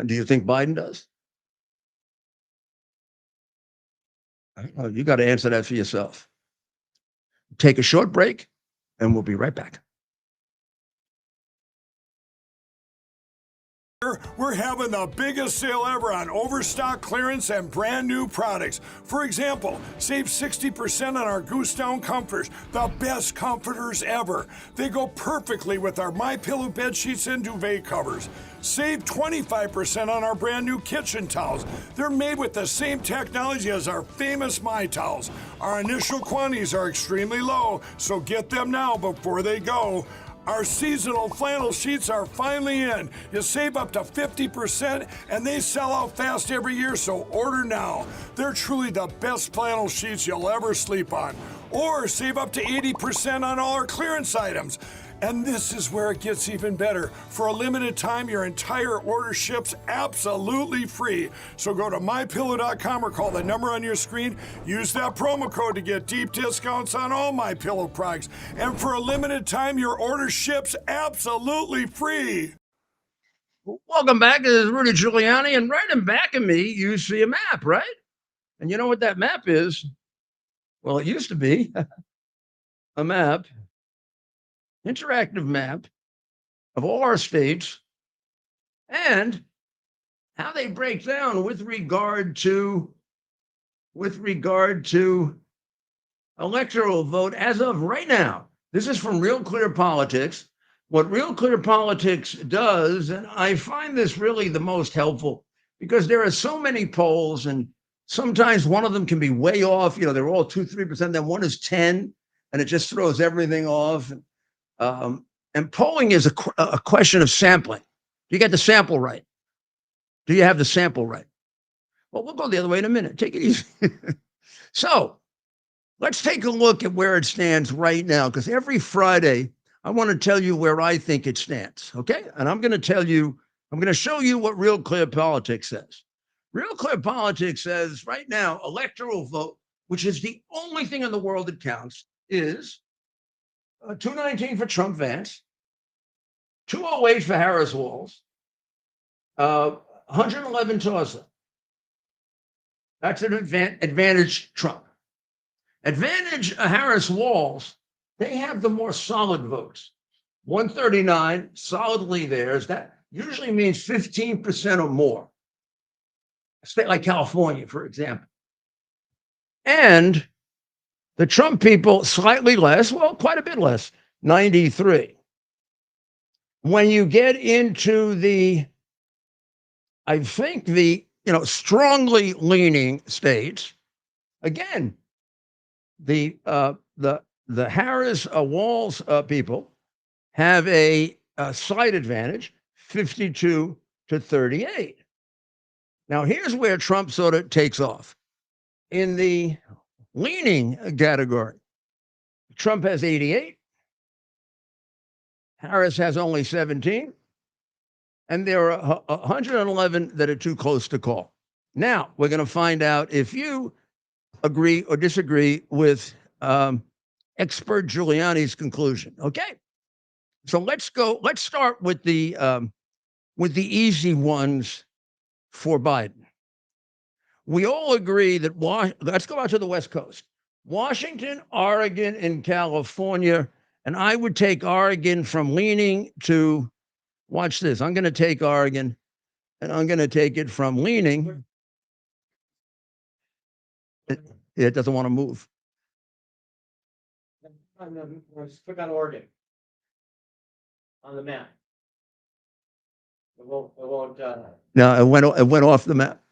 Do you think Biden does? You got to answer that for yourself. Take a short break, and we'll be right back. We're having the biggest sale ever on overstock clearance and brand new products. For example, save 60% on our Goose Down comforters, the best comforters ever. They go perfectly with our MyPillow bed sheets and duvet covers. Save 25% on our brand new kitchen towels. They're made with the same technology as our famous My Towels. Our initial quantities are extremely low, so get them now before they go. Our seasonal flannel sheets are finally in. You save up to 50% and they sell out fast every year, so order now. They're truly the best flannel sheets you'll ever sleep on. Or save up to 80% on all our clearance items. And this is where it gets even better. For a limited time, your entire order ships absolutely free. So go to MyPillow.com or call the number on your screen. Use that promo code to get deep discounts on all MyPillow products. And for a limited time, your order ships absolutely free. Welcome back. This is Rudy Giuliani, and right in back of me, you see a map, right? And you know what that map is? Well, it used to be a map, interactive map of all our states and how they break down with regard to electoral vote as of right now. This is from Real Clear Politics. What Real Clear Politics does, and I find this really the most helpful because there are so many polls, and sometimes one of them can be way off. They're all 2-3%. Then one is 10, and it just throws everything off. And polling is a question of sampling. Do you get the sample right? Do you have the sample right? Well, we'll go the other way in a minute. Take it easy. So let's take a look at where it stands right now, because every Friday, I want to tell you where I think it stands, okay? And I'm going to show you what Real Clear Politics says. Real Clear Politics says right now, electoral vote, which is the only thing in the world that counts, is 219 for Trump Vance, 208 for Harris Walls, 111 Tulsa. That's an advantage Trump. Advantage Harris Walls, they have the more solid votes. 139 solidly theirs. That usually means 15% or more. A state like California, for example. And the Trump people, slightly less, well, quite a bit less, 93. When you get into I think the strongly leaning states, again, the Harris Walls people have a slight advantage, 52 to 38. Now, here's where Trump sort of takes off. In the leaning category, Trump has 88, Harris has only 17, and there are 111 that are too close to call. Now, we're going to find out if you agree or disagree with expert Giuliani's conclusion. Okay, so let's start with the easy ones for Biden. We all agree that let's go out to the West Coast. Washington, Oregon, and California, and I would take Oregon from leaning to, watch this, I'm going to take Oregon, and I'm going to take it from leaning. It doesn't want to move. Click on Oregon on the map. It won't. No, it went off the map.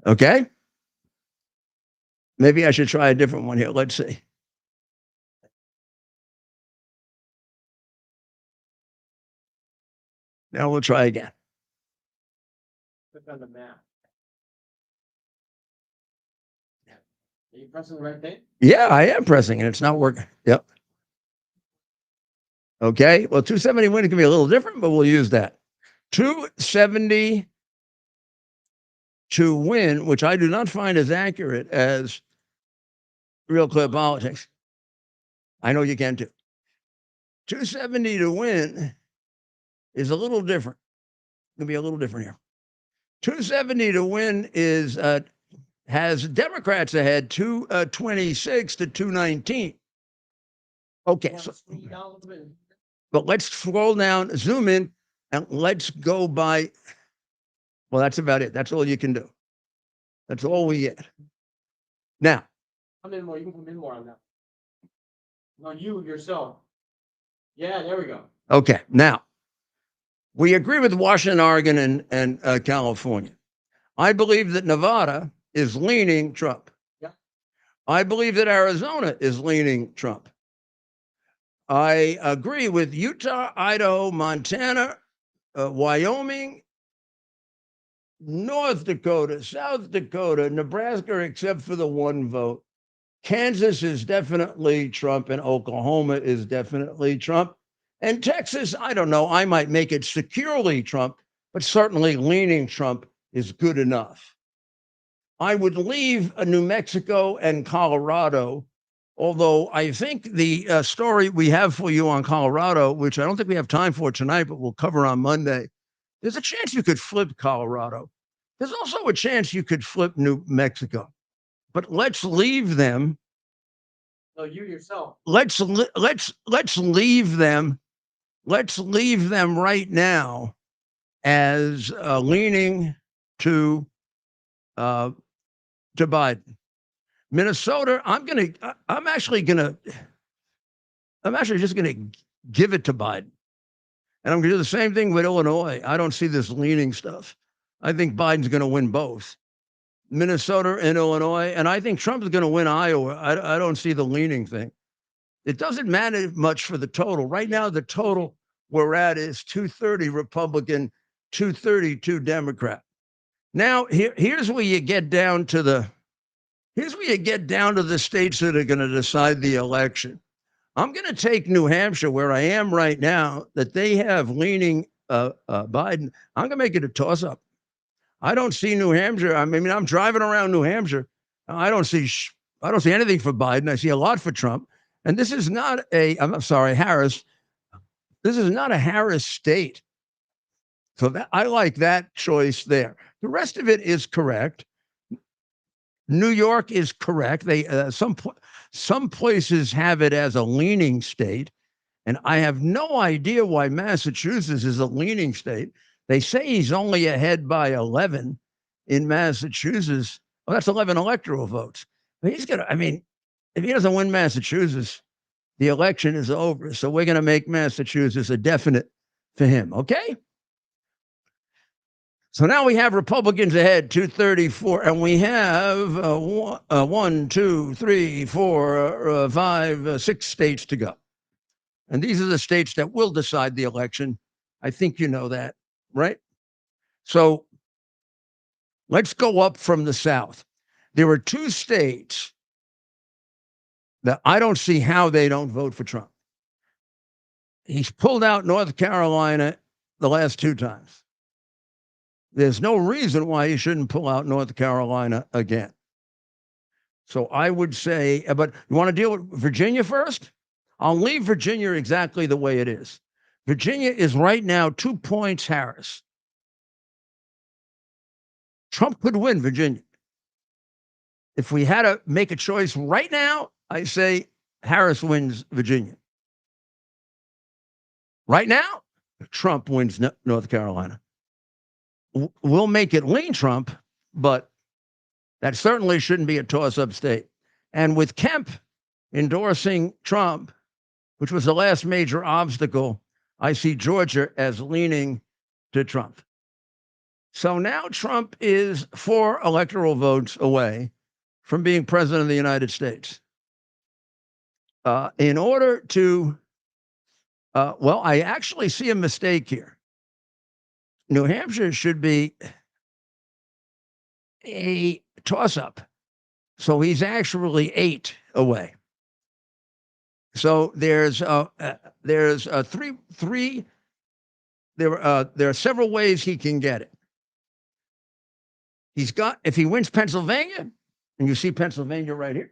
Okay. Maybe I should try a different one here. Let's see. Now we'll try again. Click on the map. Are you pressing the right thing? Yeah, I am pressing, and it's not working. Yep. Okay. Well, 270 win can be a little different, but we'll use that. 270 to win, which I do not find as accurate as Real Clear Politics. I know you can too. 270 to win is a little different. It's going to be a little different here. 270 to win has Democrats ahead 226 to 219. Okay. But let's scroll down, zoom in, and let's go by. Well, that's about it. That's all you can do. That's all we get. Now. Come in more. You can come in more on that. No, you yourself. Yeah, there we go. Okay. Now, we agree with Washington, Oregon, and California. I believe that Nevada is leaning Trump. Yeah. I believe that Arizona is leaning Trump. I agree with Utah, Idaho, Montana, Wyoming, North Dakota, South Dakota, Nebraska, except for the one vote. Kansas is definitely Trump, and Oklahoma is definitely Trump. And Texas, I don't know, I might make it securely Trump, but certainly leaning Trump is good enough. I would leave New Mexico and Colorado, although I think the story we have for you on Colorado, which I don't think we have time for tonight, but we'll cover on Monday, there's a chance you could flip Colorado. There's also a chance you could flip New Mexico. But let's leave them. No, you yourself. Let's leave them. Let's leave them right now as leaning to Biden. Minnesota, I'm actually just gonna give it to Biden. And I'm going to do the same thing with Illinois. I don't see this leaning stuff. I think Biden's going to win both Minnesota and Illinois. And I think Trump is going to win Iowa. I don't see the leaning thing. It doesn't matter much for the total. Right now, the total we're at is 230 Republican, 232 Democrat. Now, here's where you get down to the states that are going to decide the election. I'm going to take New Hampshire, where I am right now, that they have leaning Biden. I'm going to make it a toss-up. I don't see New Hampshire. I mean, I'm driving around New Hampshire. I don't see anything for Biden. I see a lot for Trump. And this is not I'm sorry, Harris. This is not a Harris state. So I like that choice there. The rest of it is correct. New York is correct. They some places have it as a leaning state, and I have no idea why Massachusetts is a leaning state. They say he's only ahead by 11 in Massachusetts. Well, that's 11 electoral votes. But he's gonna. I mean, if he doesn't win Massachusetts, the election is over. So we're gonna make Massachusetts a definite for him. Okay. So now we have Republicans ahead, 234, and we have 1, 2, 3, 4, 5, 6 states to go. And these are the states that will decide the election. I think you know that, right? So let's go up from the South. There are 2 states that I don't see how they don't vote for Trump. He's pulled out North Carolina the last 2 times. There's no reason why he shouldn't pull out North Carolina again. So I would say, but you want to deal with Virginia first? I'll leave Virginia exactly the way it is. Virginia is right now 2 points Harris. Trump could win Virginia. If we had to make a choice right now, I say Harris wins Virginia. Right now, Trump wins North Carolina. We'll make it lean Trump, but that certainly shouldn't be a toss-up state. And with Kemp endorsing Trump, which was the last major obstacle, I see Georgia as leaning to Trump. So now Trump is 4 electoral votes away from being president of the United States. In order to, I actually see a mistake here. New Hampshire should be a toss-up. So he's actually 8 away. So there are several ways he can get it. If he wins Pennsylvania, and you see Pennsylvania right here,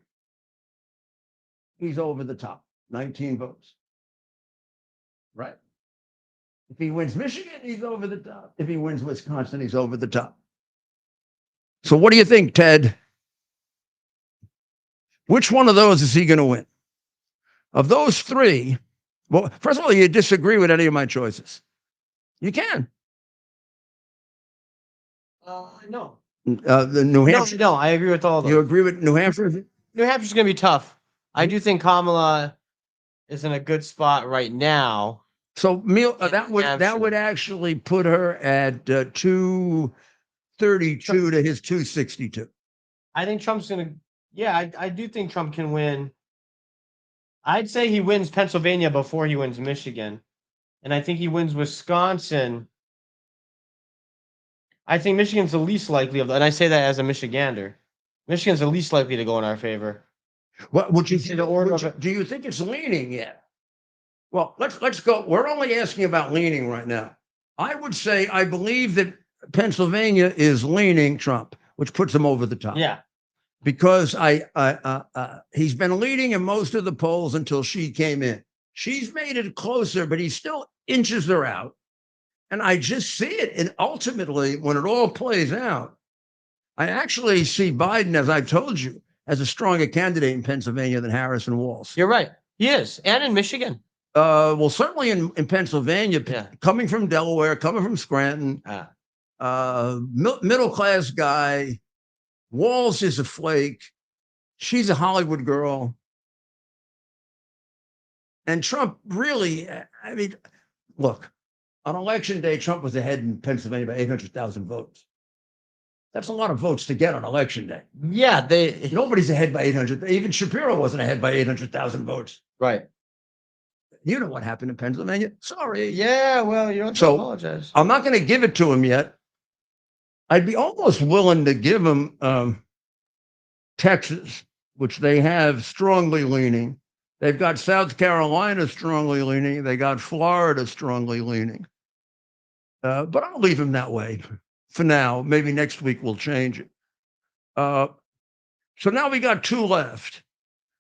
he's over the top, 19 votes. Right? If he wins Michigan, he's over the top. If he wins Wisconsin, he's over the top. So what do you think, Ted? Which one of those is he going to win? Of those 3, well, first of all, you disagree with any of my choices. You can. No. The New Hampshire. No, I agree with all those. You agree with New Hampshire? New Hampshire's going to be tough. I do think Kamala is in a good spot right now. So that would actually put her at 232 to his 262. I think Trump's going to. Yeah, I do think Trump can win. I'd say he wins Pennsylvania before he wins Michigan. And I think he wins Wisconsin. I think Michigan's the least likely of that. And I say that as a Michigander. Michigan's the least likely to go in our favor. What would you say the order of it? Do you think it's leaning yet? Well, let's go. We're only asking about leaning right now. I would say I believe that Pennsylvania is leaning Trump, which puts him over the top. Yeah. Because he's been leading in most of the polls until she came in. She's made it closer, but he still inches her out. And I just see it. And ultimately, when it all plays out, I actually see Biden, as I've told you, as a stronger candidate in Pennsylvania than Harris and Walz. You're right. He is. And in Michigan. Well, certainly in Pennsylvania, Yeah. Coming from Delaware, coming from Scranton, middle-class guy. Walz is a flake. She's a Hollywood girl. And Trump really, I mean, look, On election day, Trump was ahead in Pennsylvania by 800,000 votes. That's a lot of votes to get on election day. Yeah, they Nobody's ahead by 800. Even Shapiro wasn't ahead by 800,000 votes. right. You know what happened in Pennsylvania? Sorry. Yeah, well, you don't have to So apologize. I'm not going to give it to him yet. I'd be almost willing to give him Texas, which they have strongly leaning. They've got South Carolina strongly leaning. They got Florida strongly leaning. But I'll leave him that way for now. Maybe next week we'll change it. So now we got 2 left.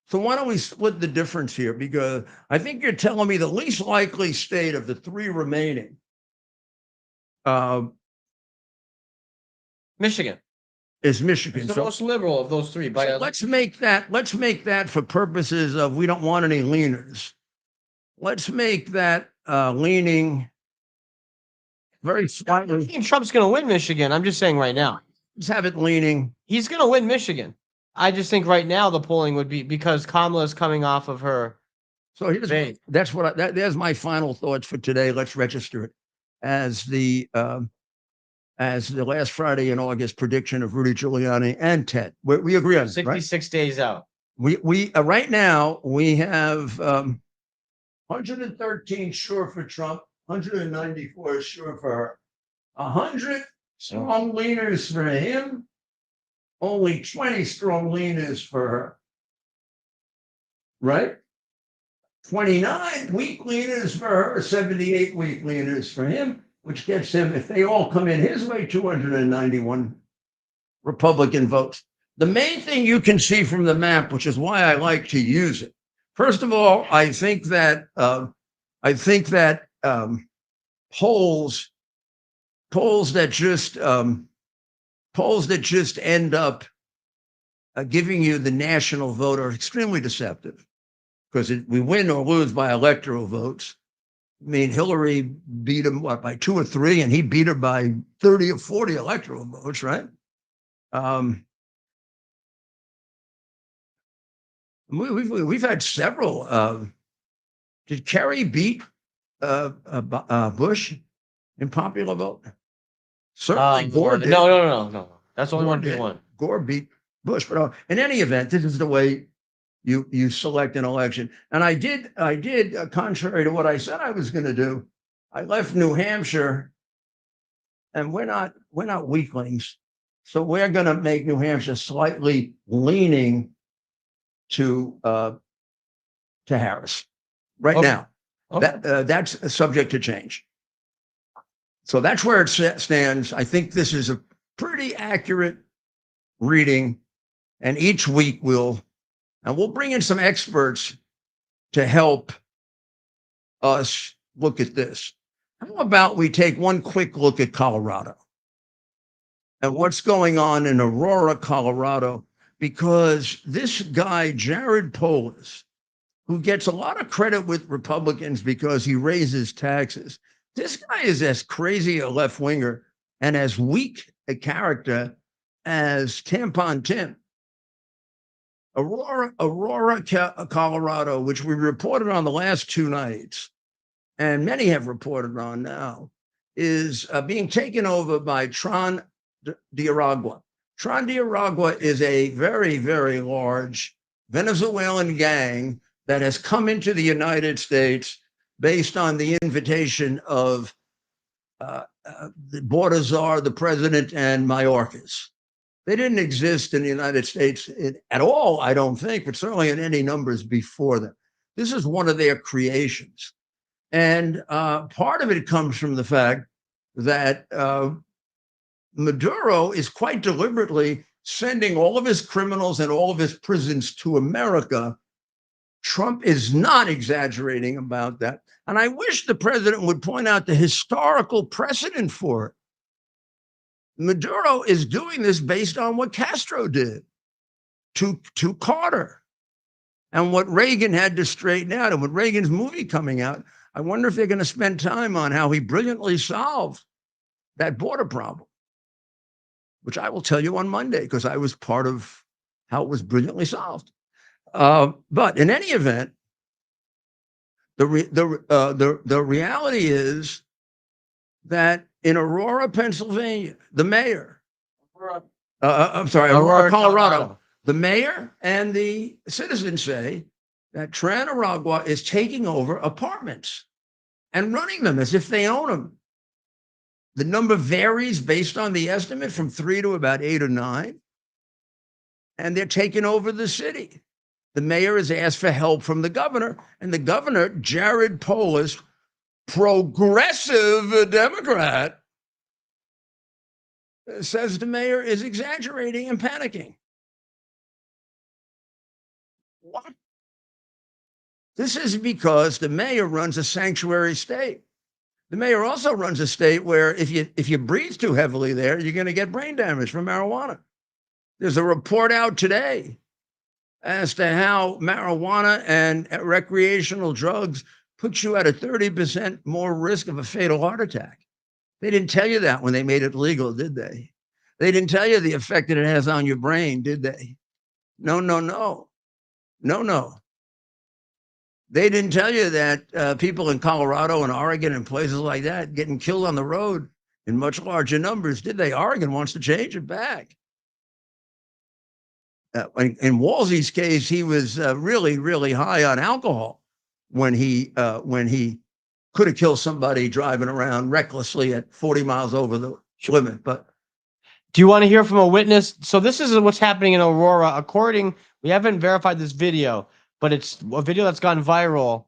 So why don't we split the difference here? Because I think you're telling me the least likely state of the 3 remaining Michigan is Michigan. is the So most liberal of those 3. By let's make that for purposes of we don't want any leaners. Let's make that leaning very I slightly. think Trump's going to win Michigan. I'm just saying right now. Let's have it leaning. He's going to win Michigan. I just think right now the polling would be because Kamala is coming off of her. So here's Vague. that's what there's my final thoughts for today. Let's register it as the last Friday in August prediction of Rudy Giuliani and Ted. We agree on it, right? 66 days out. We right now we have 113 sure for Trump, 194 sure for her, 100 strong leaners for him, only 20 strong leaners for her. Right? 29 weak leaners for her, 78 weak leaners for him, which gets him, if they all come in his way, 291 Republican votes. The main thing you can see from the map, which is why I like to use it. First of all, I think that polls that just end up giving you the national vote are extremely deceptive because we win or lose by electoral votes. I mean, Hillary beat him by 2 or 3, and he beat her by 30 or 40 electoral votes, right? We've had several. Did Kerry beat Bush in popular vote? Certainly, Gore did. No. That's only one big one. Gore beat Bush, but in any event, this is the way you select an election. And I did, contrary to what I said I was going to do, I left New Hampshire, and we're not weaklings, so we're going to make New Hampshire slightly leaning to Harris right now. Okay. That's subject to change. So that's where it stands. I think this is a pretty accurate reading, and each week we'll bring in some experts to help us look at this. How about we take one quick look at Colorado and what's going on in Aurora, Colorado, because this guy, Jared Polis, who gets a lot of credit with Republicans because he raises taxes, this guy is as crazy a left-winger and as weak a character as Tampon Tim. Aurora, Colorado, which we reported on the last 2 nights, and many have reported on now, is being taken over by Tron de Aragua. Tron de Aragua is a very, very large Venezuelan gang that has come into the United States based on the invitation of the border czar, the president, and Mayorkas. They didn't exist in the United States at all, I don't think, but certainly in any numbers before them. This is one of their creations. And part of it comes from the fact that Maduro is quite deliberately sending all of his criminals and all of his prisons to America. Trump is not exaggerating about that. And I wish the president would point out the historical precedent for it. Maduro is doing this based on what Castro did to Carter and what Reagan had to straighten out. And with Reagan's movie coming out, I wonder if they're going to spend time on how he brilliantly solved that border problem, which I will tell you on Monday because I was part of how it was brilliantly solved. But in any event, the reality is that in Aurora, Pennsylvania, the mayor, I'm sorry, Aurora, Aurora, Colorado, the mayor and the citizens say that Tran-Aragua is taking over apartments and running them as if they own them. The number varies based on the estimate from 3 to about 8 or 9. And they're taking over the city. The mayor has asked for help from the governor, and the governor, Jared Polis, progressive Democrat, says the mayor is exaggerating and panicking. What? This is because the mayor runs a sanctuary state. The mayor also runs a state where if you breathe too heavily there, you're going to get brain damage from marijuana. There's a report out today as to how marijuana and recreational drugs put you at a 30% more risk of a fatal heart attack. They didn't tell you that when they made it legal, did they? They didn't tell you the effect that it has on your brain, did they? No. They didn't tell you that people in Colorado and Oregon and places like that getting killed on the road in much larger numbers, did they? Oregon wants to change it back. In Wolsey's case, he was really, really high on alcohol when he could have killed somebody driving around recklessly at 40 miles over the limit. But do you want to hear from a witness? So this is what's happening in Aurora. We haven't verified this video, but it's a video that's gone viral,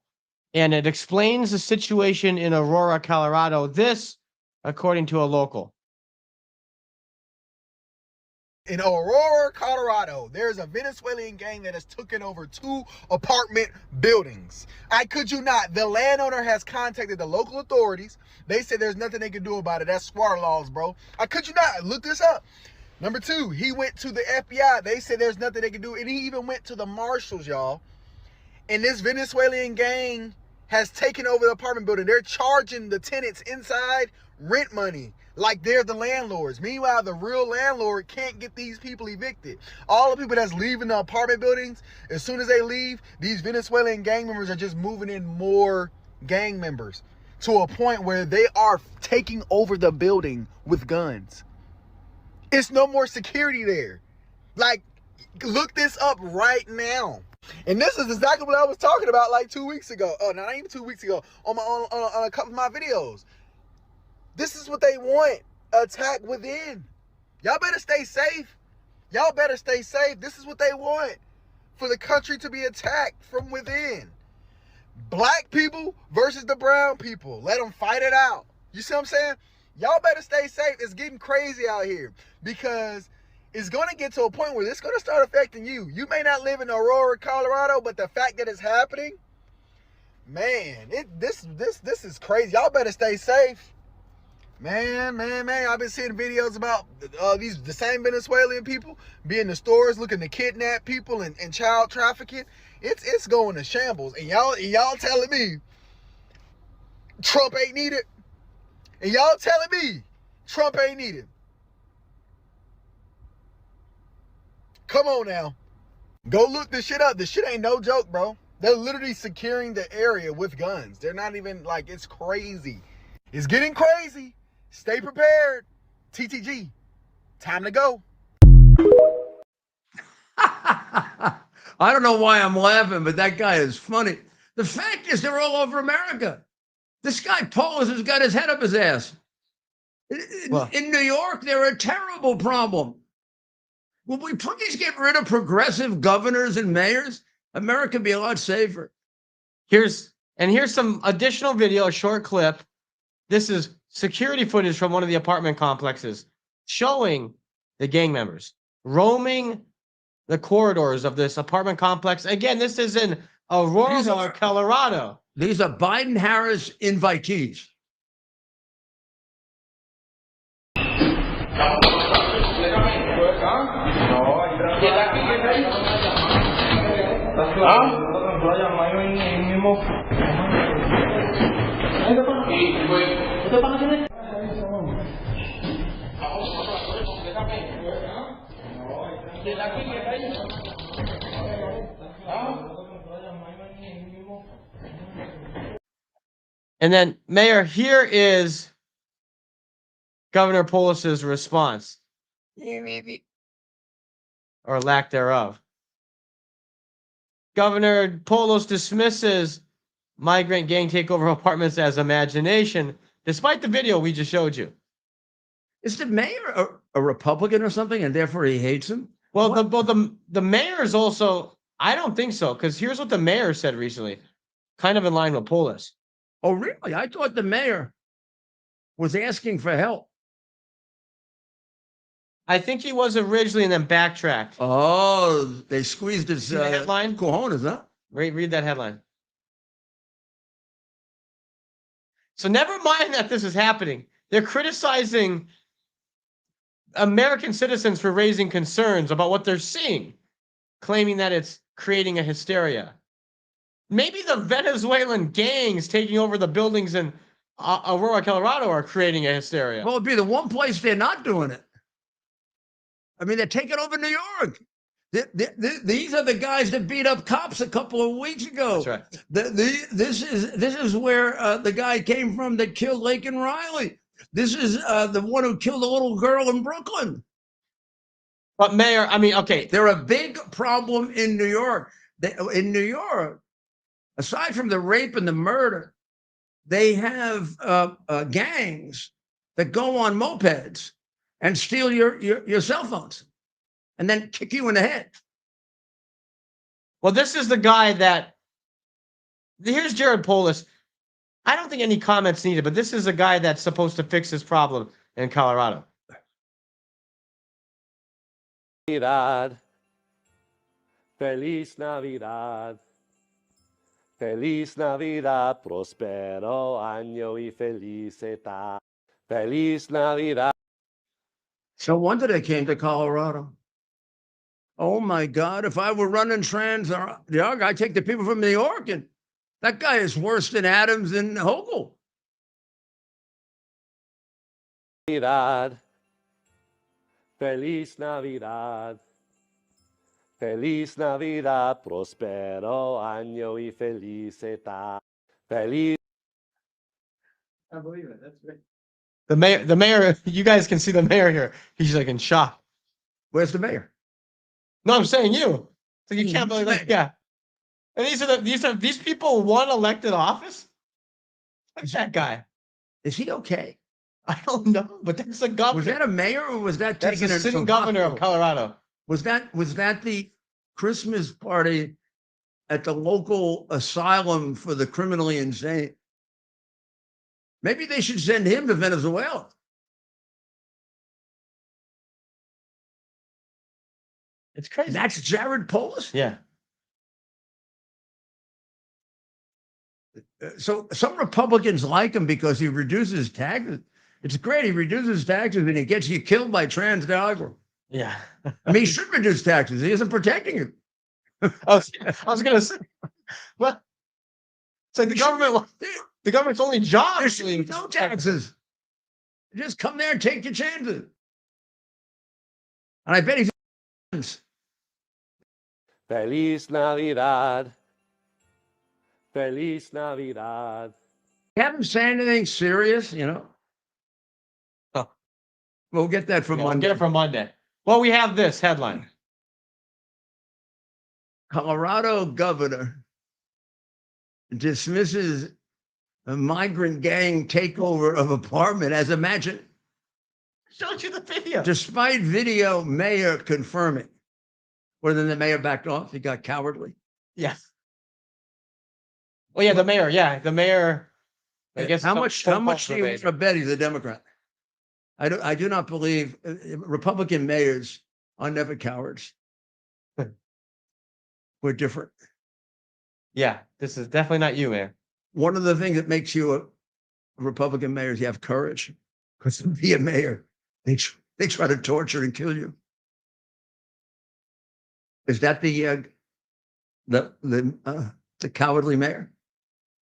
and it explains the situation in Aurora, Colorado. This, according to a local. In Aurora, Colorado, there's a Venezuelan gang that has taken over 2 apartment buildings. I kid you not, the landowner has contacted the local authorities. They said there's nothing they can do about it. That's squatter laws, bro. I kid you not, look this up. Number 2, he went to the FBI. They said there's nothing they can do. And he even went to the marshals, y'all. And this Venezuelan gang has taken over the apartment building. They're charging the tenants inside rent money like they're the landlords. Meanwhile, the real landlord can't get these people evicted. All the people that's leaving the apartment buildings, as soon as they leave, these Venezuelan gang members are just moving in more gang members to a point where they are taking over the building with guns. It's no more security there. Like, look this up right now. And this is exactly what I was talking about like 2 weeks ago. Oh, not even 2 weeks ago on a couple of my videos. This is what they want. Attack within. Y'all better stay safe. Y'all better stay safe. This is what they want. For the country to be attacked from within. Black people versus the brown people. Let them fight it out. You see what I'm saying? Y'all better stay safe. It's getting crazy out here. Because it's going to get to a point where it's going to start affecting you. You may not live in Aurora, Colorado, but the fact that it's happening, man, this is crazy. Y'all better stay safe. Man. I've been seeing videos about the same Venezuelan people be in the stores looking to kidnap people and child trafficking. It's going to shambles. And y'all telling me Trump ain't needed? And y'all telling me Trump ain't needed? Come on now. Go look this shit up. This shit ain't no joke, bro. They're literally securing the area with guns. They're not even like, it's crazy. It's getting crazy. Stay prepared. TTG. Time to go. I don't know why I'm laughing, but that guy is funny. The fact is they're all over America. This guy Polis has got his head up his ass. In New York, they're a terrible problem. Will we please get rid of progressive governors and mayors? America would be a lot safer. Here's some additional video, a short clip. This is security footage from one of the apartment complexes showing the gang members roaming the corridors of this apartment complex. Again, this is in Aurora, Colorado. These are Biden-Harris invitees. And then, Mayor, here is Governor Polis's response, or lack thereof. Governor Polis dismisses migrant gang takeover apartments as imagination, despite the video we just showed you. Is the mayor a Republican or something, and therefore he hates him? Well, What? the mayor is also. I don't think so, because here's what the mayor said recently, kind of in line with Polis. Oh, really? I thought the mayor was asking for help. I think he was originally, and then backtracked. Oh, they squeezed his See the headline? cojones, huh? Read that headline. So never mind that this is happening. They're criticizing American citizens for raising concerns about what they're seeing, claiming that it's creating a hysteria. Maybe the Venezuelan gangs taking over the buildings in Aurora, Colorado are creating a hysteria. Well, it'd be the one place they're not doing it. I mean, they're taking over New York. These are the guys that beat up cops a couple of weeks ago. That's right. This is where the guy came from that killed Laken Riley. This is the one who killed a little girl in Brooklyn. But Mayor, I mean, okay. They're a big problem in New York. In New York, aside from the rape and the murder, they have gangs that go on mopeds and steal your cell phones and then kick you in the head. Well, this is the guy that. Here's Jared Polis. I don't think any comments needed, but this is a guy that's supposed to fix this problem in Colorado. Navidad. Feliz Navidad. Feliz Navidad. Prospero año y felicidad. Feliz Navidad. So wonder they came to Colorado. Oh my God! If I were running Trans, I'd take the people from New York, and that guy is worse than Adams and Hochul. Navidad. Feliz Navidad. Feliz Navidad. Prospero año y felicidad. Feliz. I believe it. That's great. The mayor, you guys can see the mayor here. He's like in shock. Where's the mayor? No, I'm saying you. So you can't believe that. Yeah. And these people won elected office? Who's that guy? Is he okay? I don't know, but that's the governor. Was that a mayor or was that That's taken the in sitting some governor of hospital? Colorado. Was that the Christmas party at the local asylum for the criminally insane? Maybe they should send him to Venezuela. It's crazy. That's Jared Polis. Yeah. So some Republicans like him because he reduces taxes. It's great. He reduces taxes and he gets you killed by trans dog. Yeah. I mean, he should reduce taxes. He isn't protecting you. I was gonna say, well, it's like the government's only job. There should be no taxes. Just come there and take your chances. And I bet he's. Feliz Navidad. Feliz Navidad. Have him say anything serious, you know? Huh. We'll get that from Yeah, we'll Monday. get it from Monday. Well, we have this headline. Colorado governor dismisses a migrant gang takeover of apartment as imagined, Showed you the video. despite video mayor confirming. Well, then the mayor backed off. He got cowardly. Yes. Well, yeah, the mayor. Yeah, the mayor. I guess How some much phone calls do you were want made. to bet he's a Democrat? I do not believe Republican mayors are never cowards. We're different. Yeah, this is definitely not you, man. One of the things that makes you a Republican mayor is you have courage. Because to be a mayor, they try to torture and kill you. Is that the cowardly mayor?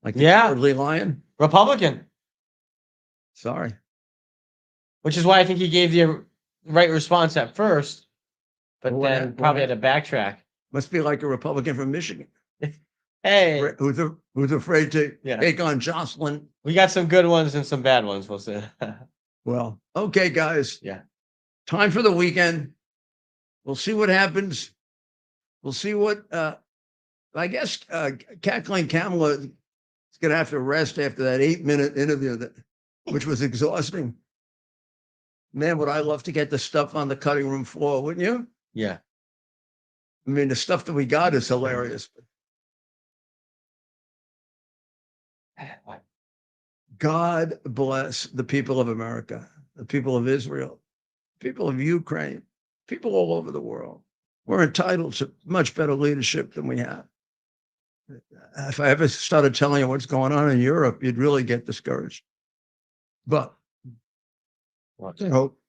Like the Yeah. cowardly lion? Republican, Sorry. which is why I think he gave the right response at first, but What then happened? probably had to backtrack. Must be like a Republican from Michigan Hey, who's afraid to Yeah. take on Jocelyn. we got some good ones and some bad ones. We'll see. Well, okay, guys. Yeah. Time for the weekend. We'll see what happens. We'll see what, I guess Cackling Kamala is going to have to rest after that 8-minute interview, which was exhausting. Man, would I love to get the stuff on the cutting room floor, wouldn't you? Yeah. I mean, the stuff that we got is hilarious. God bless the people of America, the people of Israel, people of Ukraine, people all over the world. We're entitled to much better leadership than we have. If I ever started telling you what's going on in Europe, you'd really get discouraged. But I hope.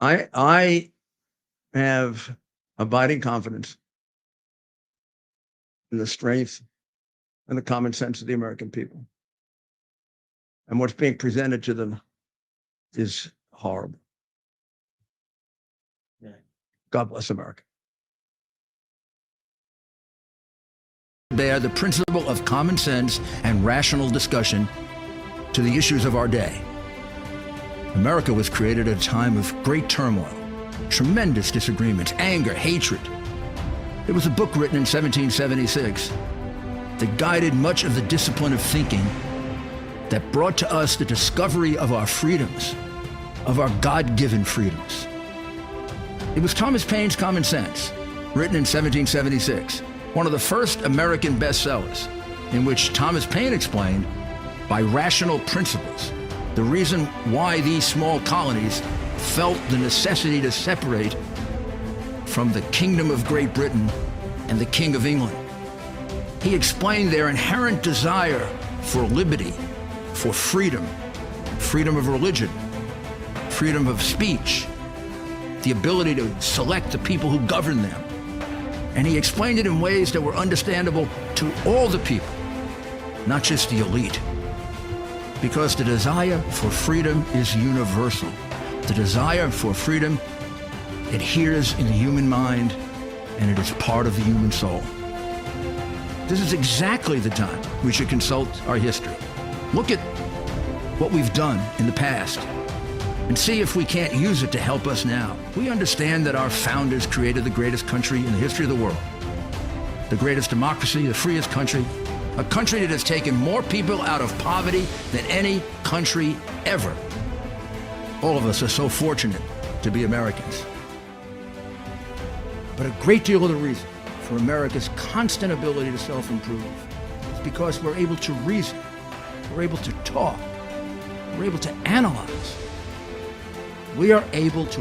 I have abiding confidence in the strength and the common sense of the American people. And what's being presented to them is horrible. Yeah. God bless America. Bear the principle of common sense and rational discussion to the issues of our day. America was created at a time of great turmoil, tremendous disagreements, anger, hatred. There was a book written in 1776 that guided much of the discipline of thinking that brought to us the discovery of our freedoms, of our God-given freedoms. It was Thomas Paine's Common Sense, written in 1776, one of the first American bestsellers, in which Thomas Paine explained, by rational principles, the reason why these small colonies felt the necessity to separate from the Kingdom of Great Britain and the King of England. He explained their inherent desire for liberty, for freedom, freedom of religion, freedom of speech, the ability to select the people who govern them. And he explained it in ways that were understandable to all the people, not just the elite. Because the desire for freedom is universal. The desire for freedom adheres in the human mind, and it is part of the human soul. This is exactly the time we should consult our history. Look at what we've done in the past and see if we can't use it to help us now. We understand that our founders created the greatest country in the history of the world, the greatest democracy, the freest country, a country that has taken more people out of poverty than any country ever. All of us are so fortunate to be Americans. But a great deal of the reason for America's constant ability to self-improve is because we're able to reason, we're able to talk, we're able to analyze. We are able to